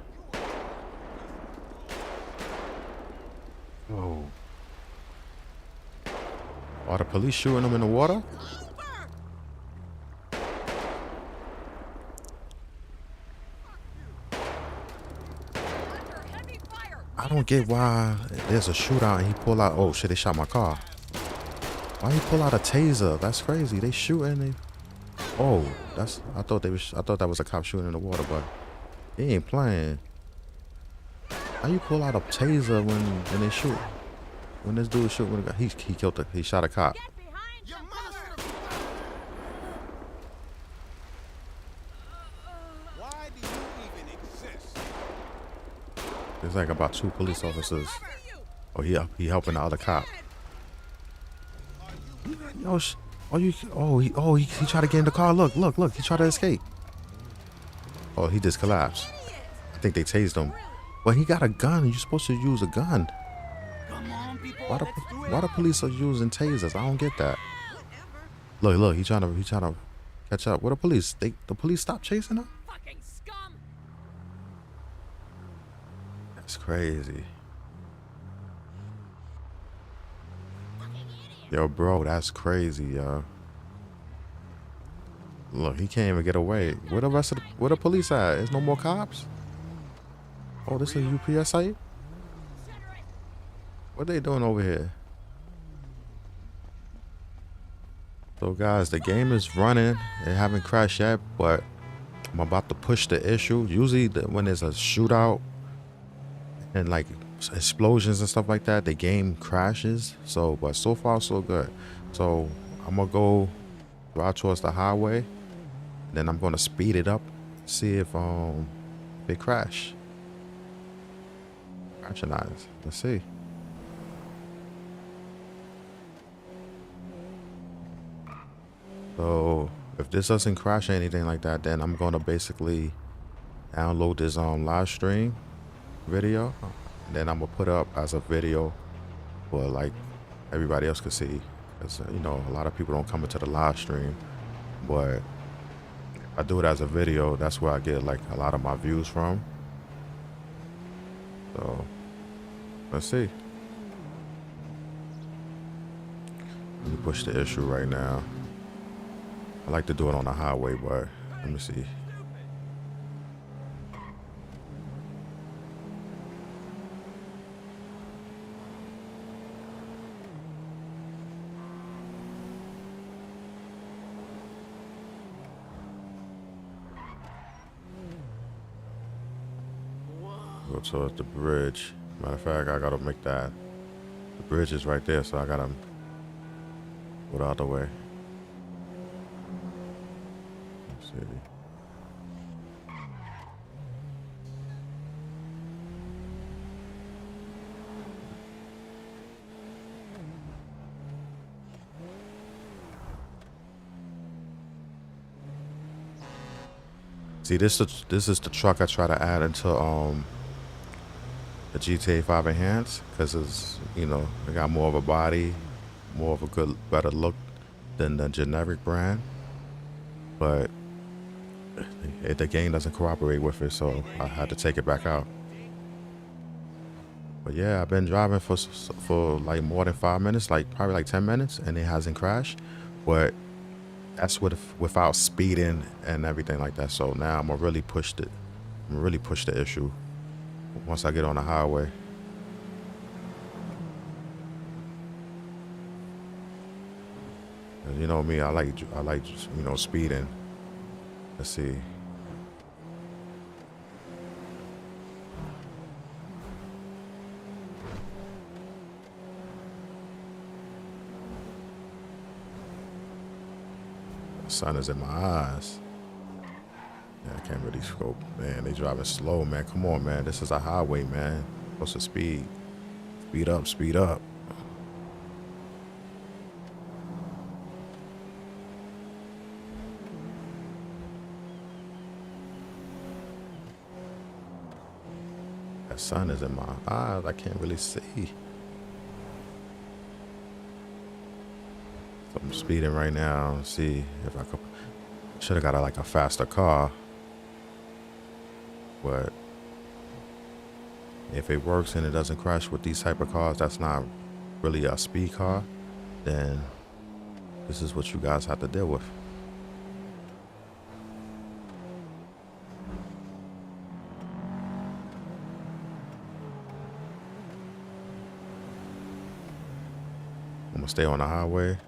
Oh. Are the police shooting them in the water? I don't get why there's a shootout and he pull out. Oh shit! They shot my car. Why he pull out a taser? That's crazy. They shooting. Oh, I thought that was a cop shooting in the water, but he ain't playing. How you pull out a taser when they shoot? When this dude shoot with a gun, he shot a cop. Why do you even exist? There's like about 2 police officers. Oh, he helping the other cop. He tried to get in the car. Look, he tried to escape. Oh, he just collapsed. I think they tased him. But he got a gun. You're supposed to use a gun. Why the police are using tasers? I don't get that. Look, he trying to catch up. What the police? The police stopped chasing him? Fucking scum. That's crazy. Yo, bro, that's crazy, yo. Look, he can't even get away. Where the police at? There's no more cops? Oh, this is a UPS site? What they doing over here? So guys, the game is running. It haven't crashed yet, but I'm about to push the issue. Usually when there's a shootout and like explosions and stuff like that, the game crashes. So, but so far so good. So I'm gonna go right towards the highway. Then I'm gonna speed it up, see if it crash. Crashinize. Let's see. So if this doesn't crash or anything like that, then I'm gonna basically download this live stream video. Then I'm gonna put it up as a video for like everybody else can see. Cause you know, a lot of people don't come into the live stream, but if I do it as a video, that's where I get like a lot of my views from. So let's see. Let me push the issue right now. I like to do it on the highway, but let me see. Go towards the bridge. Matter of fact, I gotta make that. The bridge is right there, so I gotta go the other way. Let's see. See, this is the truck I try to add into the GTA 5 Enhanced, because it's, you know, it got more of a body, more of a better look than the generic brand, but the game doesn't cooperate with it, so I had to take it back out. But yeah, I've been driving for like more than 5 minutes, like probably like 10 minutes, and it hasn't crashed, but that's without speeding and everything like that. So now I'm gonna really push the issue once I get on the highway. And you know me, I like you know, speeding. Let's see. The sun is in my eyes. Yeah, I can't really scope. Man, they driving slow, man. Come on, man. This is a highway, man. What's the speed? Speed up, speed up. That sun is in my eyes. I can't really see. So I'm speeding right now. See if I could. Should have got like a faster car. But if it works and it doesn't crash with these type of cars, that's not really a speed car, then this is what you guys have to deal with. I'm gonna stay on the highway.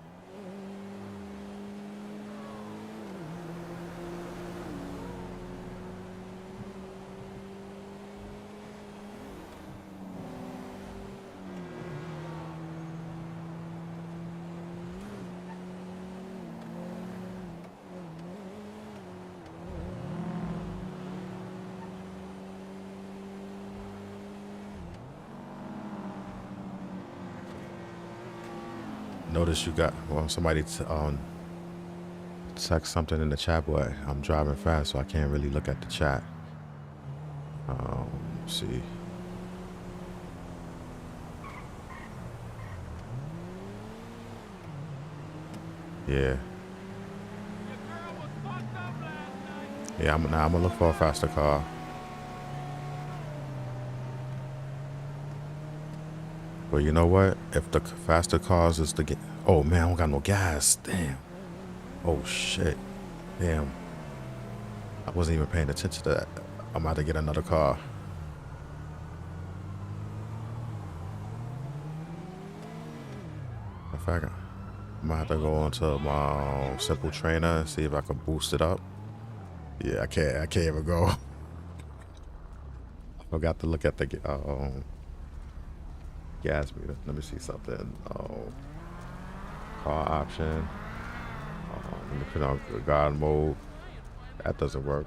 Notice you got, well, somebody text something in the chat, but I'm driving fast, so I can't really look at the chat. Let's see. Yeah. Yeah, I'm gonna look for a faster car. But you know what? If the faster cars is the oh man, I don't got no gas. Damn. Oh shit. Damn. I wasn't even paying attention to that. I'm about to get another car. In fact, I'm gonna have to go onto my simple trainer and see if I can boost it up. Yeah, I can't even go. I forgot to look at the gas meter. Let me see something. Car option. Let me put on guard mode. That doesn't work.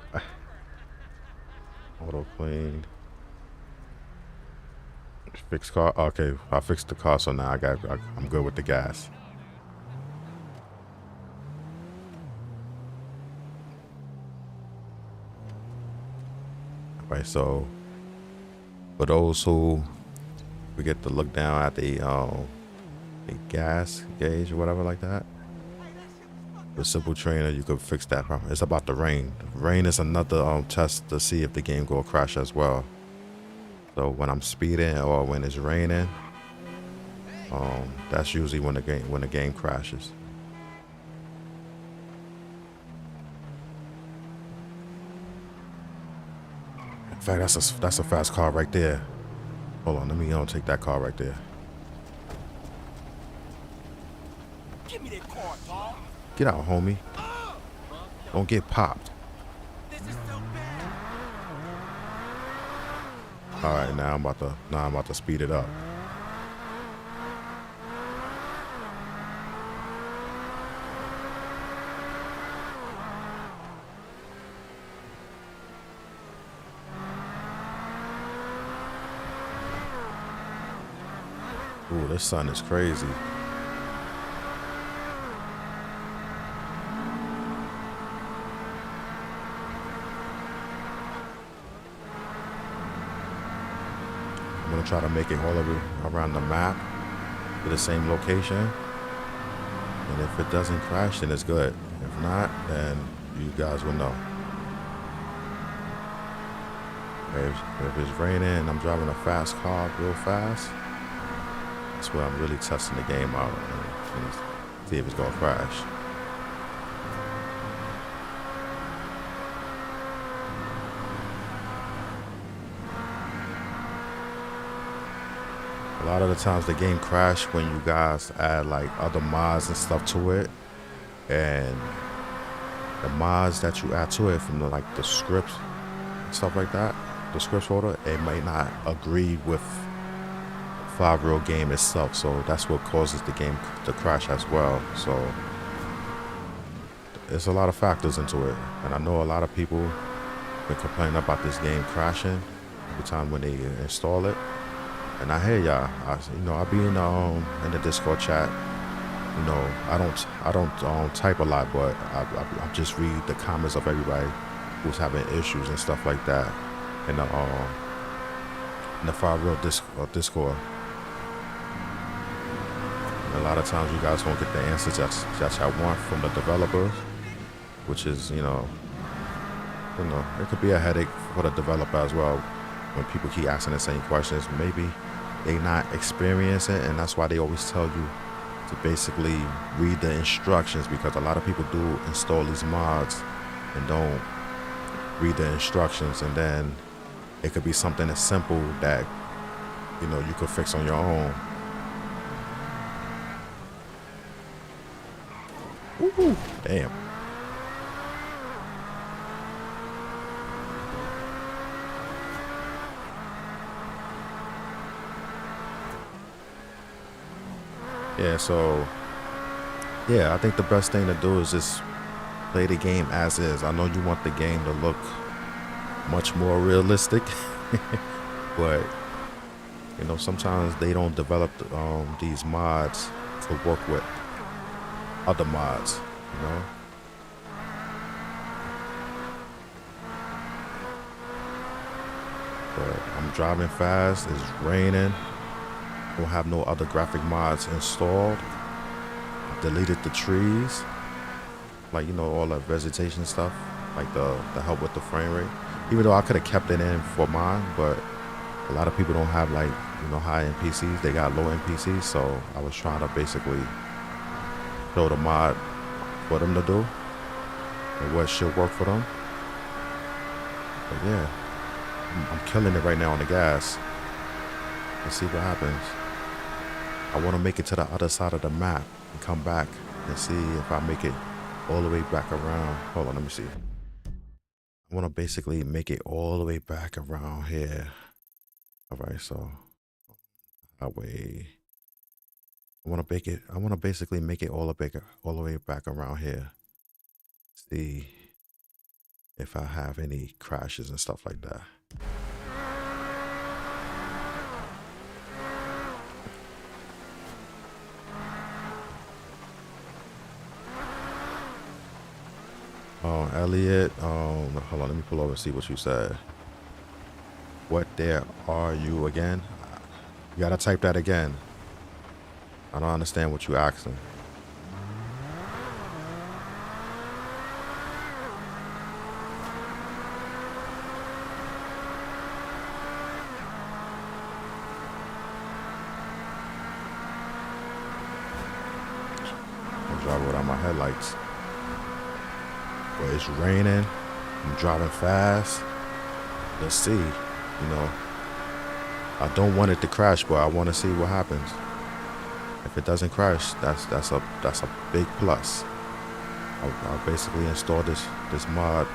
Auto clean. Fix car. Okay, I fixed the car, so now I'm good with the gas. Right, so for those who forget to look down at the gas gauge or whatever like that, the simple trainer, you could fix that problem. It's about the rain. Rain is another test to see if the game will crash as well. So when I'm speeding or when it's raining, that's usually when the game crashes. In fact, that's a fast car right there. Hold on, let me take that car right there. Give me that car, dog. Get out, homie. Don't get popped. This is so bad. All right, now I'm about to speed it up. Ooh, this sun is crazy. I'm gonna try to make it all over around the map to the same location. And if it doesn't crash, then it's good. If not, then you guys will know. If it's raining and I'm driving a fast car real fast, that's where I'm really testing the game out and see if it's gonna crash. A lot of the times the game crash when you guys add like other mods and stuff to it. and the mods that you add to it from the scripts and stuff like that, the scripts folder, it may not agree with the real game itself, so that's what causes the game to crash as well. So there's a lot of factors into it, and I know a lot of people been complaining about this game crashing every time when they install it. And I hear y'all. I be in the Discord chat. I don't type a lot, but I just read the comments of everybody who's having issues and stuff like that in the Fire Real Discord. And a lot of times you guys won't get the answers that y'all want from the developers, which is it could be a headache for the developer as well when people keep asking the same questions. Maybe they not experiencing it, and that's why they always tell you to basically read the instructions, because a lot of people do install these mods and don't read the instructions, and then it could be something as simple that you could fix on your own. Ooh, damn. Yeah, so I think the best thing to do is just play the game as is. I know you want the game to look much more realistic, but sometimes they don't develop these mods to work with other mods, But I'm driving fast, it's raining. Don't have no other graphic mods installed. I deleted the trees, all the vegetation stuff, like the help with the frame rate. Even though I could have kept it in for mine, but a lot of people don't have high-end PCs. They got low-end PCs, so I was trying to basically show the mod for them to do and what should work for them. But yeah, I'm killing it right now on the gas. Let's see what happens. I want to make it to the other side of the map and come back and see if I make it all the way back around. Hold on, let me see. I want to basically make it all the way back around here. All right, so that way I want to basically make it all the way back around here. See if I have any crashes and stuff like that. Elliot, hold on, let me pull over and see what you said. What there are you again? You gotta type that again. I don't understand what you asking. I'm driving without my headlights. But it's raining. I'm driving fast. Let's see. I don't want it to crash, but I want to see what happens. If it doesn't crash, that's a big plus. I'll basically install this mod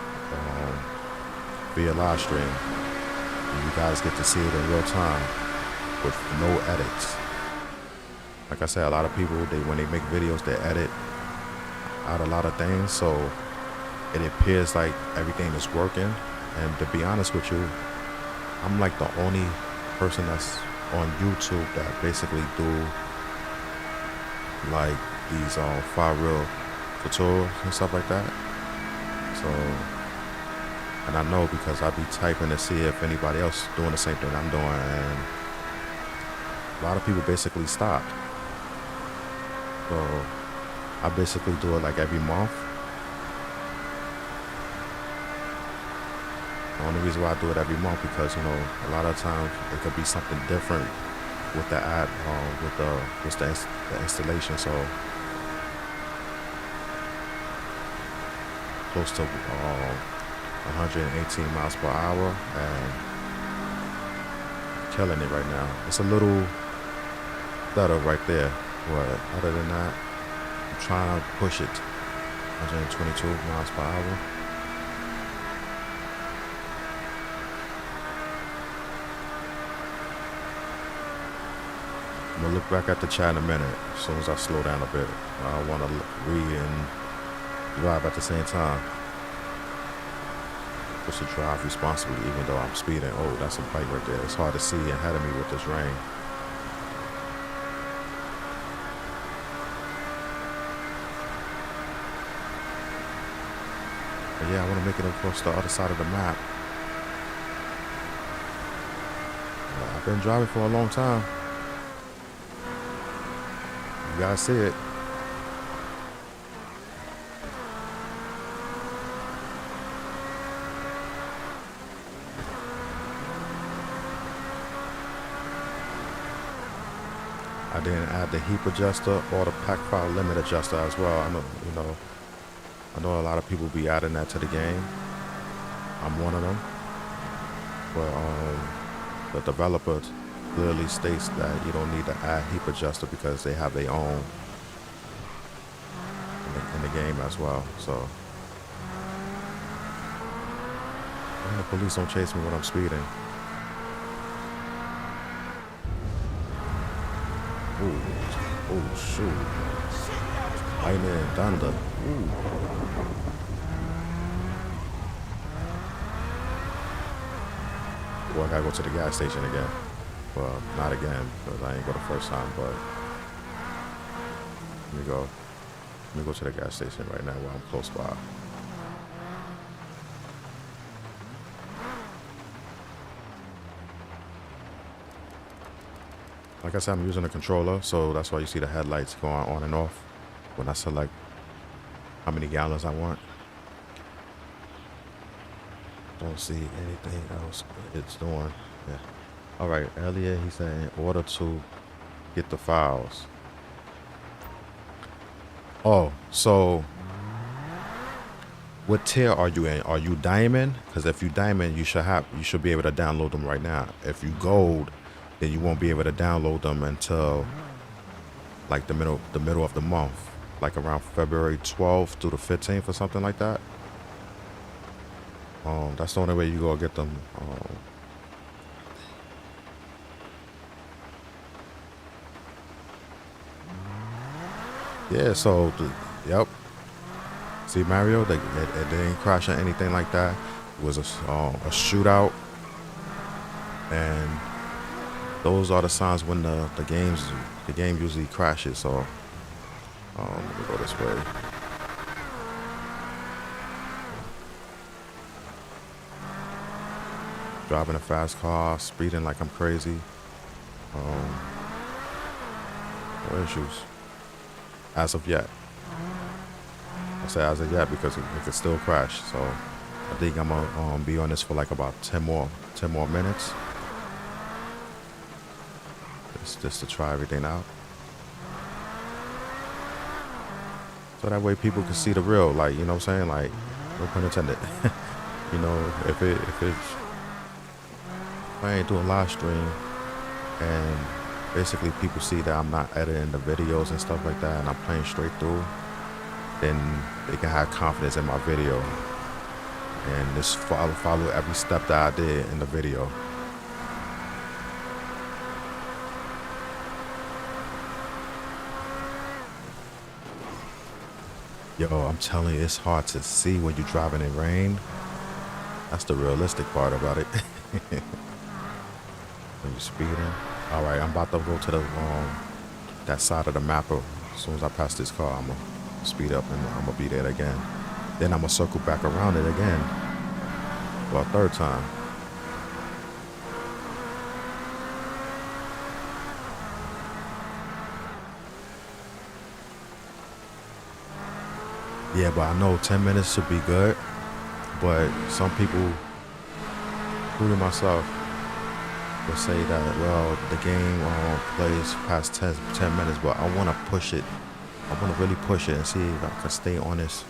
via live stream, and you guys get to see it in real time with no edits. Like I said, a lot of people when they make videos, they edit out a lot of things, so it appears like everything is working. And to be honest with you, I'm like the only person that's on YouTube that basically do like these Fire Real tutorials and stuff like that. So, and I know because I be typing to see if anybody else doing the same thing I'm doing, and a lot of people basically stopped. So I basically do it like every month. The only reason why I do it every month because a lot of times it could be something different with the ad, with the installation. So close to 118 miles per hour and killing it right now. It's a little stutter right there, but other than that, I'm trying to push it 122 miles per hour. I'm gonna look back at the chat in a minute as soon as I slow down a bit. I want to read and drive at the same time. Supposed to drive responsibly even though I'm speeding. Oh, that's a bike right there. It's hard to see ahead of me with this rain. But yeah, I want to make it across the other side of the map. I've been driving for a long time. You guys see it. I didn't add the heap adjuster or the pack file limit adjuster as well. I know a lot of people be adding that to the game. I'm one of them. But the developer clearly states that you don't need to add heap adjuster because they have their own in the game as well. So and the police don't chase me when I'm speeding. Oh shoot. Lightning and thunder. Ooh. Boy, I gotta go to the gas station again. Well, not again, because I ain't go the first time, but let me go to the gas station right now while I'm close by. Like I said, I'm using a controller, so that's why you see the headlights going on and off when I select how many gallons I want. Don't see anything else it's doing. Yeah. All right, earlier he said in order to get the files. Oh, so what tier are you in? Are you diamond? Because if you diamond, you should be able to download them right now. If you gold, then you won't be able to download them until like the middle of the month, like around February 12th through the 15th or something like that. That's the only way you go get them. Yeah, so yep. See, Mario, they didn't crash or anything like that. It was a shootout, and those are the signs when the game usually crashes. So let me go this way. Driving a fast car, speeding like I'm crazy. No issues as of yet. I say as of yet because it could still crash. So I think I'm gonna be on this for like about 10 more minutes. Just to try everything out. So that way people can see the real, like, you know what I'm saying? Like, no pun intended. You know, if I ain't doing live stream and basically people see that I'm not editing the videos and stuff like that and I'm playing straight through, then they can have confidence in my video and just follow every step that I did in the video. Yo, I'm telling you, it's hard to see when you're driving in rain. That's the realistic part about it. When you're speeding. All right, I'm about to go to the that side of the map. As soon as I pass this car, I'm gonna speed up and I'm gonna be there again. Then I'm gonna circle back around it again for a third time. Yeah, but I know 10 minutes should be good. But some people, including myself, will say that, well, the game plays past 10 minutes, but I want to push it. I want to really push it and see if I can stay on this,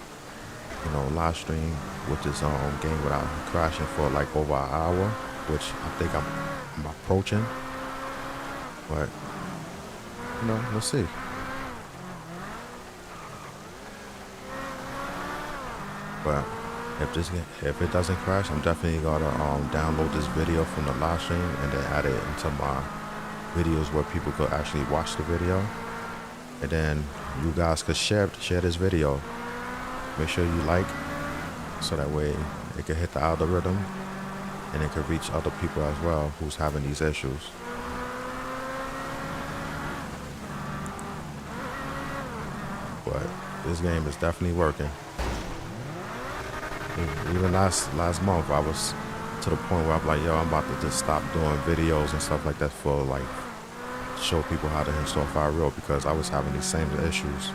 you know, live stream with this game without crashing for like over an hour, which I think I'm approaching. But, you know, let's see. But if it doesn't crash, I'm definitely gonna download this video from the live stream and then add it into my videos where people could actually watch the video, and then you guys could share this video. Make sure you like, so that way it can hit the algorithm and it can reach other people as well who's having these issues. But this game is definitely working. Even last month, I was to the point where I'm like, yo, I'm about to just stop doing videos and stuff like that for like show people how to install Revo, because I was having these same issues.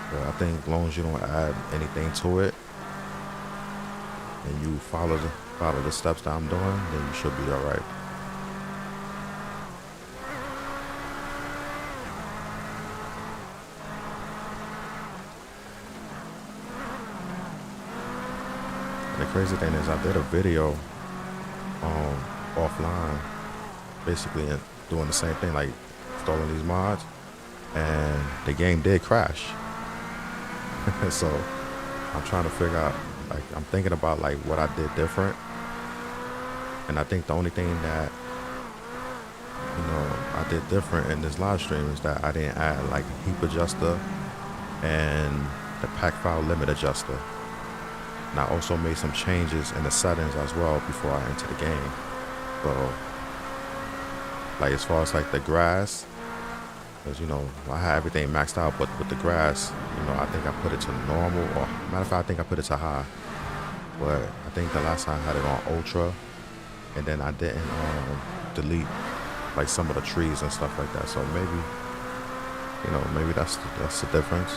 But I think as long as you don't add anything to it and you follow the steps that I'm doing, then you should be all right. And the crazy thing is, I did a video offline, basically doing the same thing, like installing these mods, and the game did crash. So I'm trying to figure out, like, I'm thinking about like what I did different, and I think the only thing that, you know, I did different in this live stream is that I didn't add like a heap adjuster and the pack file limit adjuster. And I also made some changes in the settings as well before I enter the game. So like as far as like the grass, because, you know, I had everything maxed out, but with the grass, you know, I think I put it to normal, or matter of fact, I think I put it to high. But I think the last time I had it on ultra, and then I didn't delete like some of the trees and stuff like that. So maybe, you know, maybe that's the difference.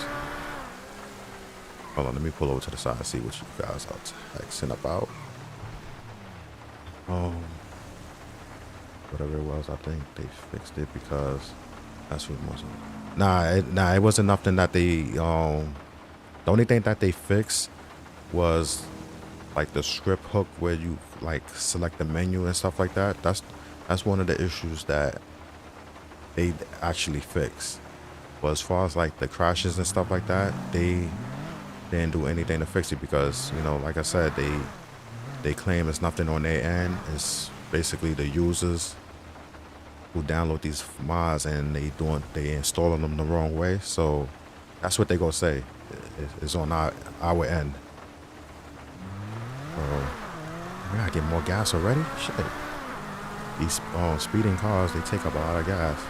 Hold on, let me pull over to the side and see what you guys are texting about. Whatever it was, I think they fixed it, because that's what it was. Nah, it wasn't nothing that they, the only thing that they fixed was like the script hook where you like select the menu and stuff like that. That's one of the issues that they actually fixed. But as far as like the crashes and stuff like that, they didn't do anything to fix it, because, you know, like I said, they claim it's nothing on their end. It's basically the users who download these mods and they installing them the wrong way. So that's what they gonna say. It's on our end. We gotta get more gas already. Shit. These speeding cars, they take up a lot of gas.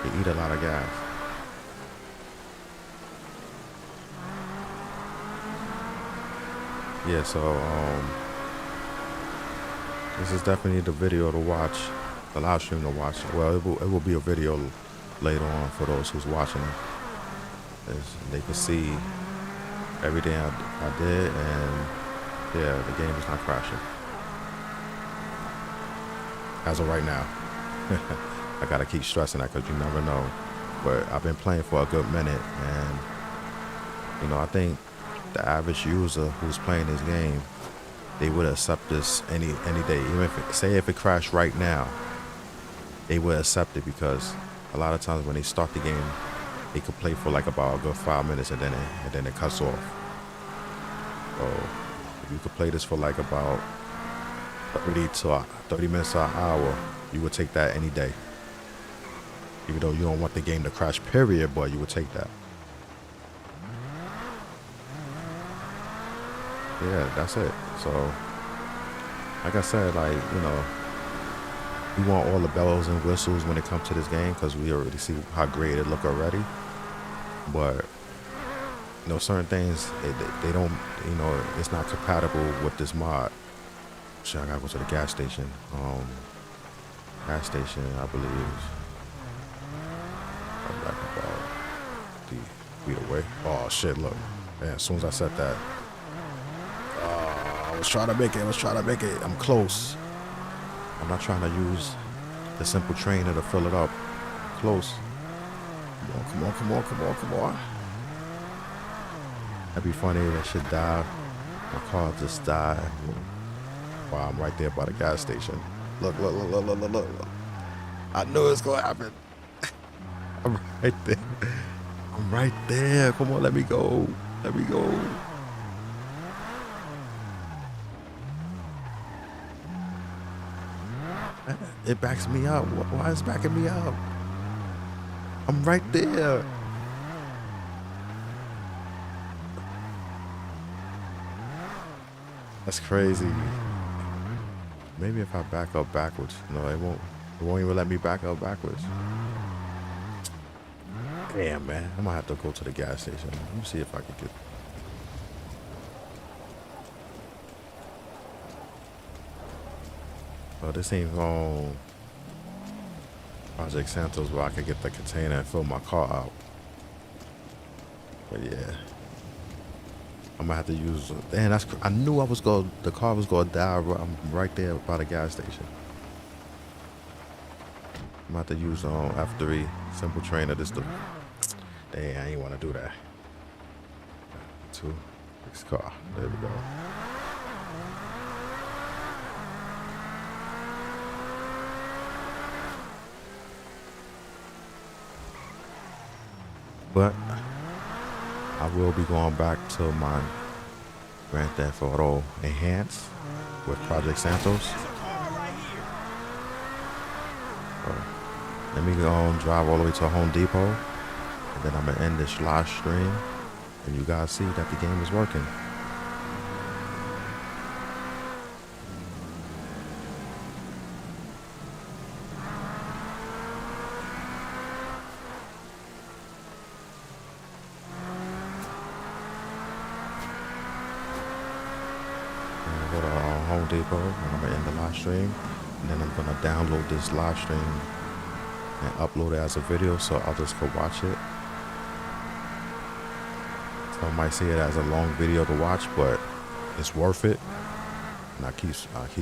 They eat a lot of gas. Yeah, so this is definitely the video to watch, the live stream to watch. Well, it will be a video later on for those who's watching it. They can see everything I did, and yeah, the game is not crashing as of right now. I gotta keep stressing that, because you never know. But I've been playing for a good minute, and you know, I think the average user who's playing this game, they would accept this any day. Even if it crashed right now, they would accept it, because a lot of times when they start the game, they could play for like about a good 5 minutes, and then it cuts off. So if you could play this for like about 30 minutes to an hour, you would take that any day. Even though you don't want the game to crash, period, but you would take that. Yeah, that's it. So like I said, like, you know, we want all the bells and whistles when it comes to this game, because we already see how great it look already. But you know, certain things they don't, you know, it's not compatible with this mod. Shit, I gotta go to the gas station. Gas station, I believe. I'm back about 50 feet away. Oh shit, look. Man, as soon as I said that, I was trying to make it. I'm close. I'm not trying to use the simple trainer to fill it up. Close. Come on. That'd be funny if that shit died. My car just died. Wow, I'm right there by the gas station. Look. I knew it's gonna happen. I'm right there. I'm right there. Come on, let me go. Let me go. It backs me up. Why is it backing me up? I'm right there. That's crazy. Maybe if I back up backwards. No, it won't. It won't even let me back up backwards. Damn, man. I might have to go to the gas station. Let me see if I can get... Oh, this ain't Project Santos where I could get the container and fill my car out. But yeah. I'm gonna have to use... Damn, that's... I knew the car was gonna die. I'm right there by the gas station. I'm gonna have to use F3 simple trainer. This the... Dang, I ain't want to do that. 2, 6 car. There we go. But I will be going back to my Grand Theft Auto Enhance with Project Santos. Let me go and drive all the way to Home Depot, and then I'm gonna end this live stream, and you guys see that the game is working. Go to Home Depot, and I'm gonna end the live stream, and then I'm gonna download this live stream and upload it as a video so others can watch it. Some might see it as a long video to watch, but it's worth it. And I keep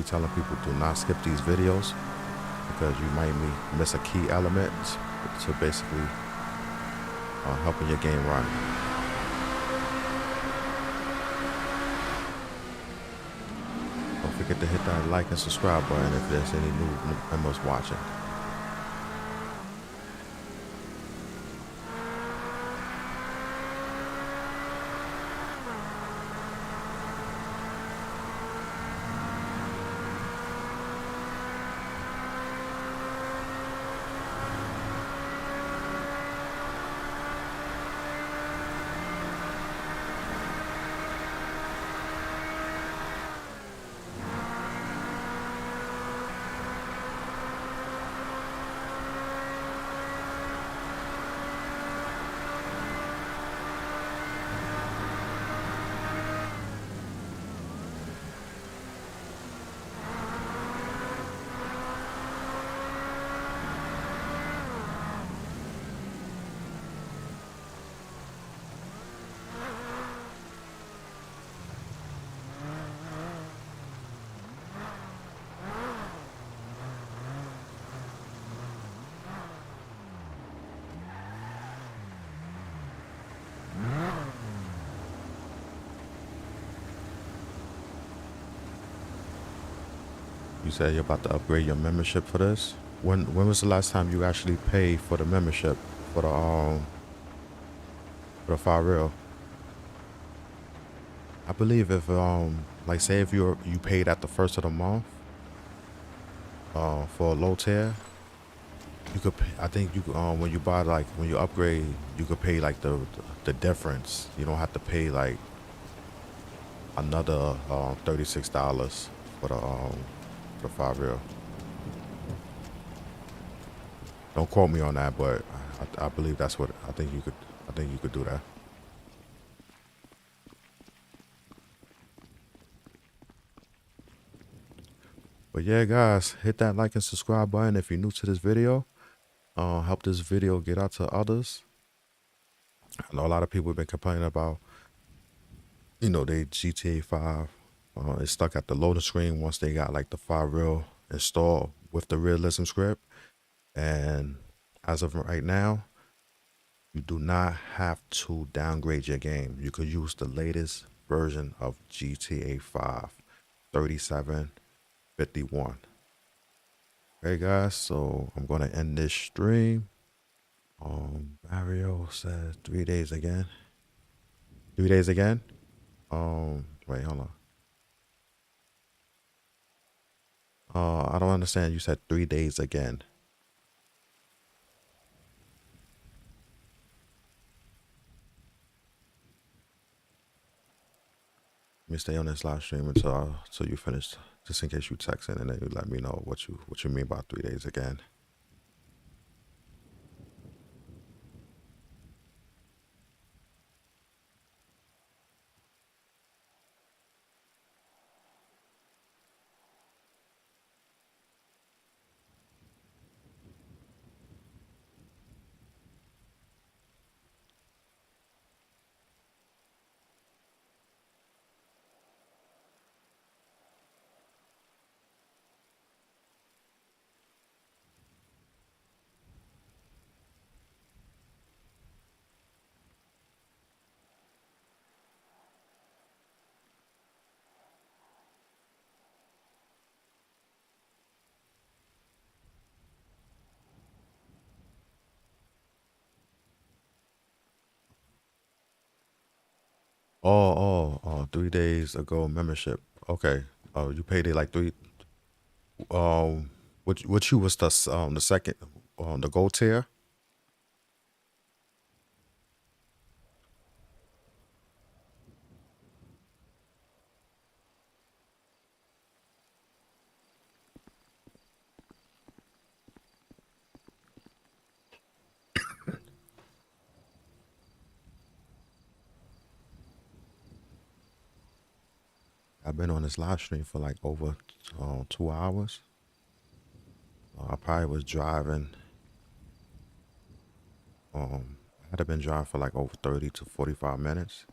telling people, do not skip these videos because you might miss a key element to basically helping your game run. Don't forget to hit that like and subscribe button if there's any new members watching. You said you're about to upgrade your membership for this. When was the last time you actually paid for the membership for the 5 real? I believe if like say if you paid at the first of the month for a low tier, you could pay, I think you when you buy like when you upgrade, you could pay like the difference. You don't have to pay like another $36 for the 5 real. Don't quote me on that, but I believe that's what I think you could do that. But yeah, guys, hit that like and subscribe button if you're new to this video. Help this video get out to others. I know a lot of people have been complaining about, you know, they GTA 5 is stuck at the loading screen once they got like the 5 real installed with the realism script. And as of right now, you do not have to downgrade your game. You could use the latest version of GTA 5, 3751. Okay, guys, so I'm going to end this stream. Mario says 3 days again. 3 days again. Wait, hold on. I don't understand. You said 3 days again. Let me stay on this live stream until you finish, just in case you text in, and then you let me know what you mean by 3 days again. Oh, 3 days ago membership. Okay. Oh, you paid it like three. Which you was the second the gold tier. I've been on this live stream for like over 2 hours. I probably was driving. I'd have been driving for like over 30 to 45 minutes.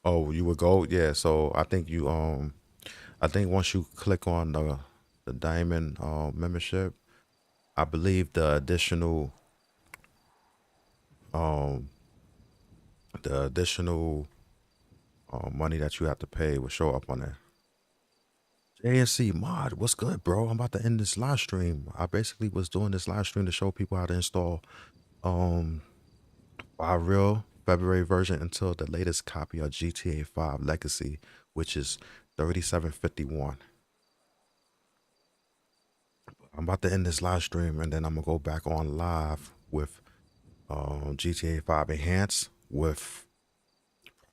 Oh, you would go? Yeah, so I think I think once you click on the diamond membership, I believe um the additional money that you have to pay will show up on there. JSC mod, what's good, bro? I'm about to end this live stream. I basically was doing this live stream to show people how to install our real February version until the latest copy of GTA 5 Legacy, which is 3751. I'm about to end this live stream, and then I'm gonna go back on live with GTA 5 Enhanced with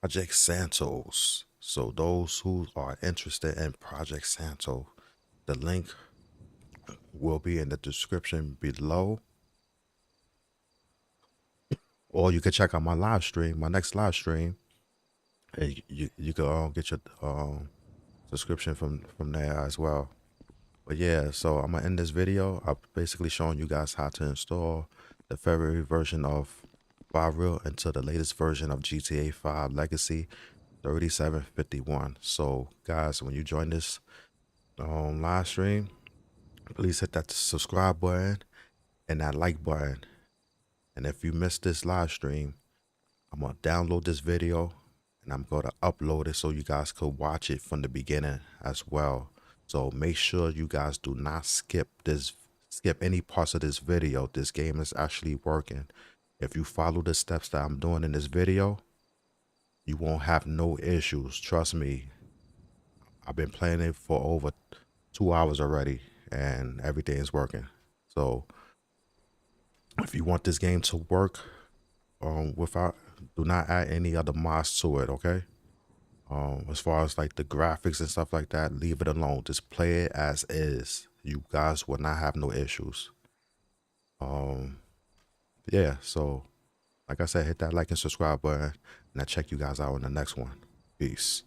Project Santos. So those who are interested in Project Santos, the link will be in the description below. Or you can check out my live stream, my next live stream, and you can get your subscription from there as well. But yeah, so I'm gonna end this video. I'm basically showing you guys how to install the February version of 5 Real into the latest version of GTA 5 Legacy 3751. So guys, when you join this live stream, please hit that subscribe button and that like button. And if you missed this live stream, I'm gonna download this video and I'm gonna upload it so you guys could watch it from the beginning as well. So make sure you guys do not skip any parts of this video. This game is actually working. If you follow the steps that I'm doing in this video, you won't have no issues. Trust me. I've been playing it for over 2 hours already and everything is working. So if you want this game to work without, do not add any other mods to it, okay? As far as like the graphics and stuff like that, leave it alone. Just play it as is. You guys will not have no issues. Yeah, so like I said, hit that like and subscribe button, and I'll check you guys out in the next one. Peace.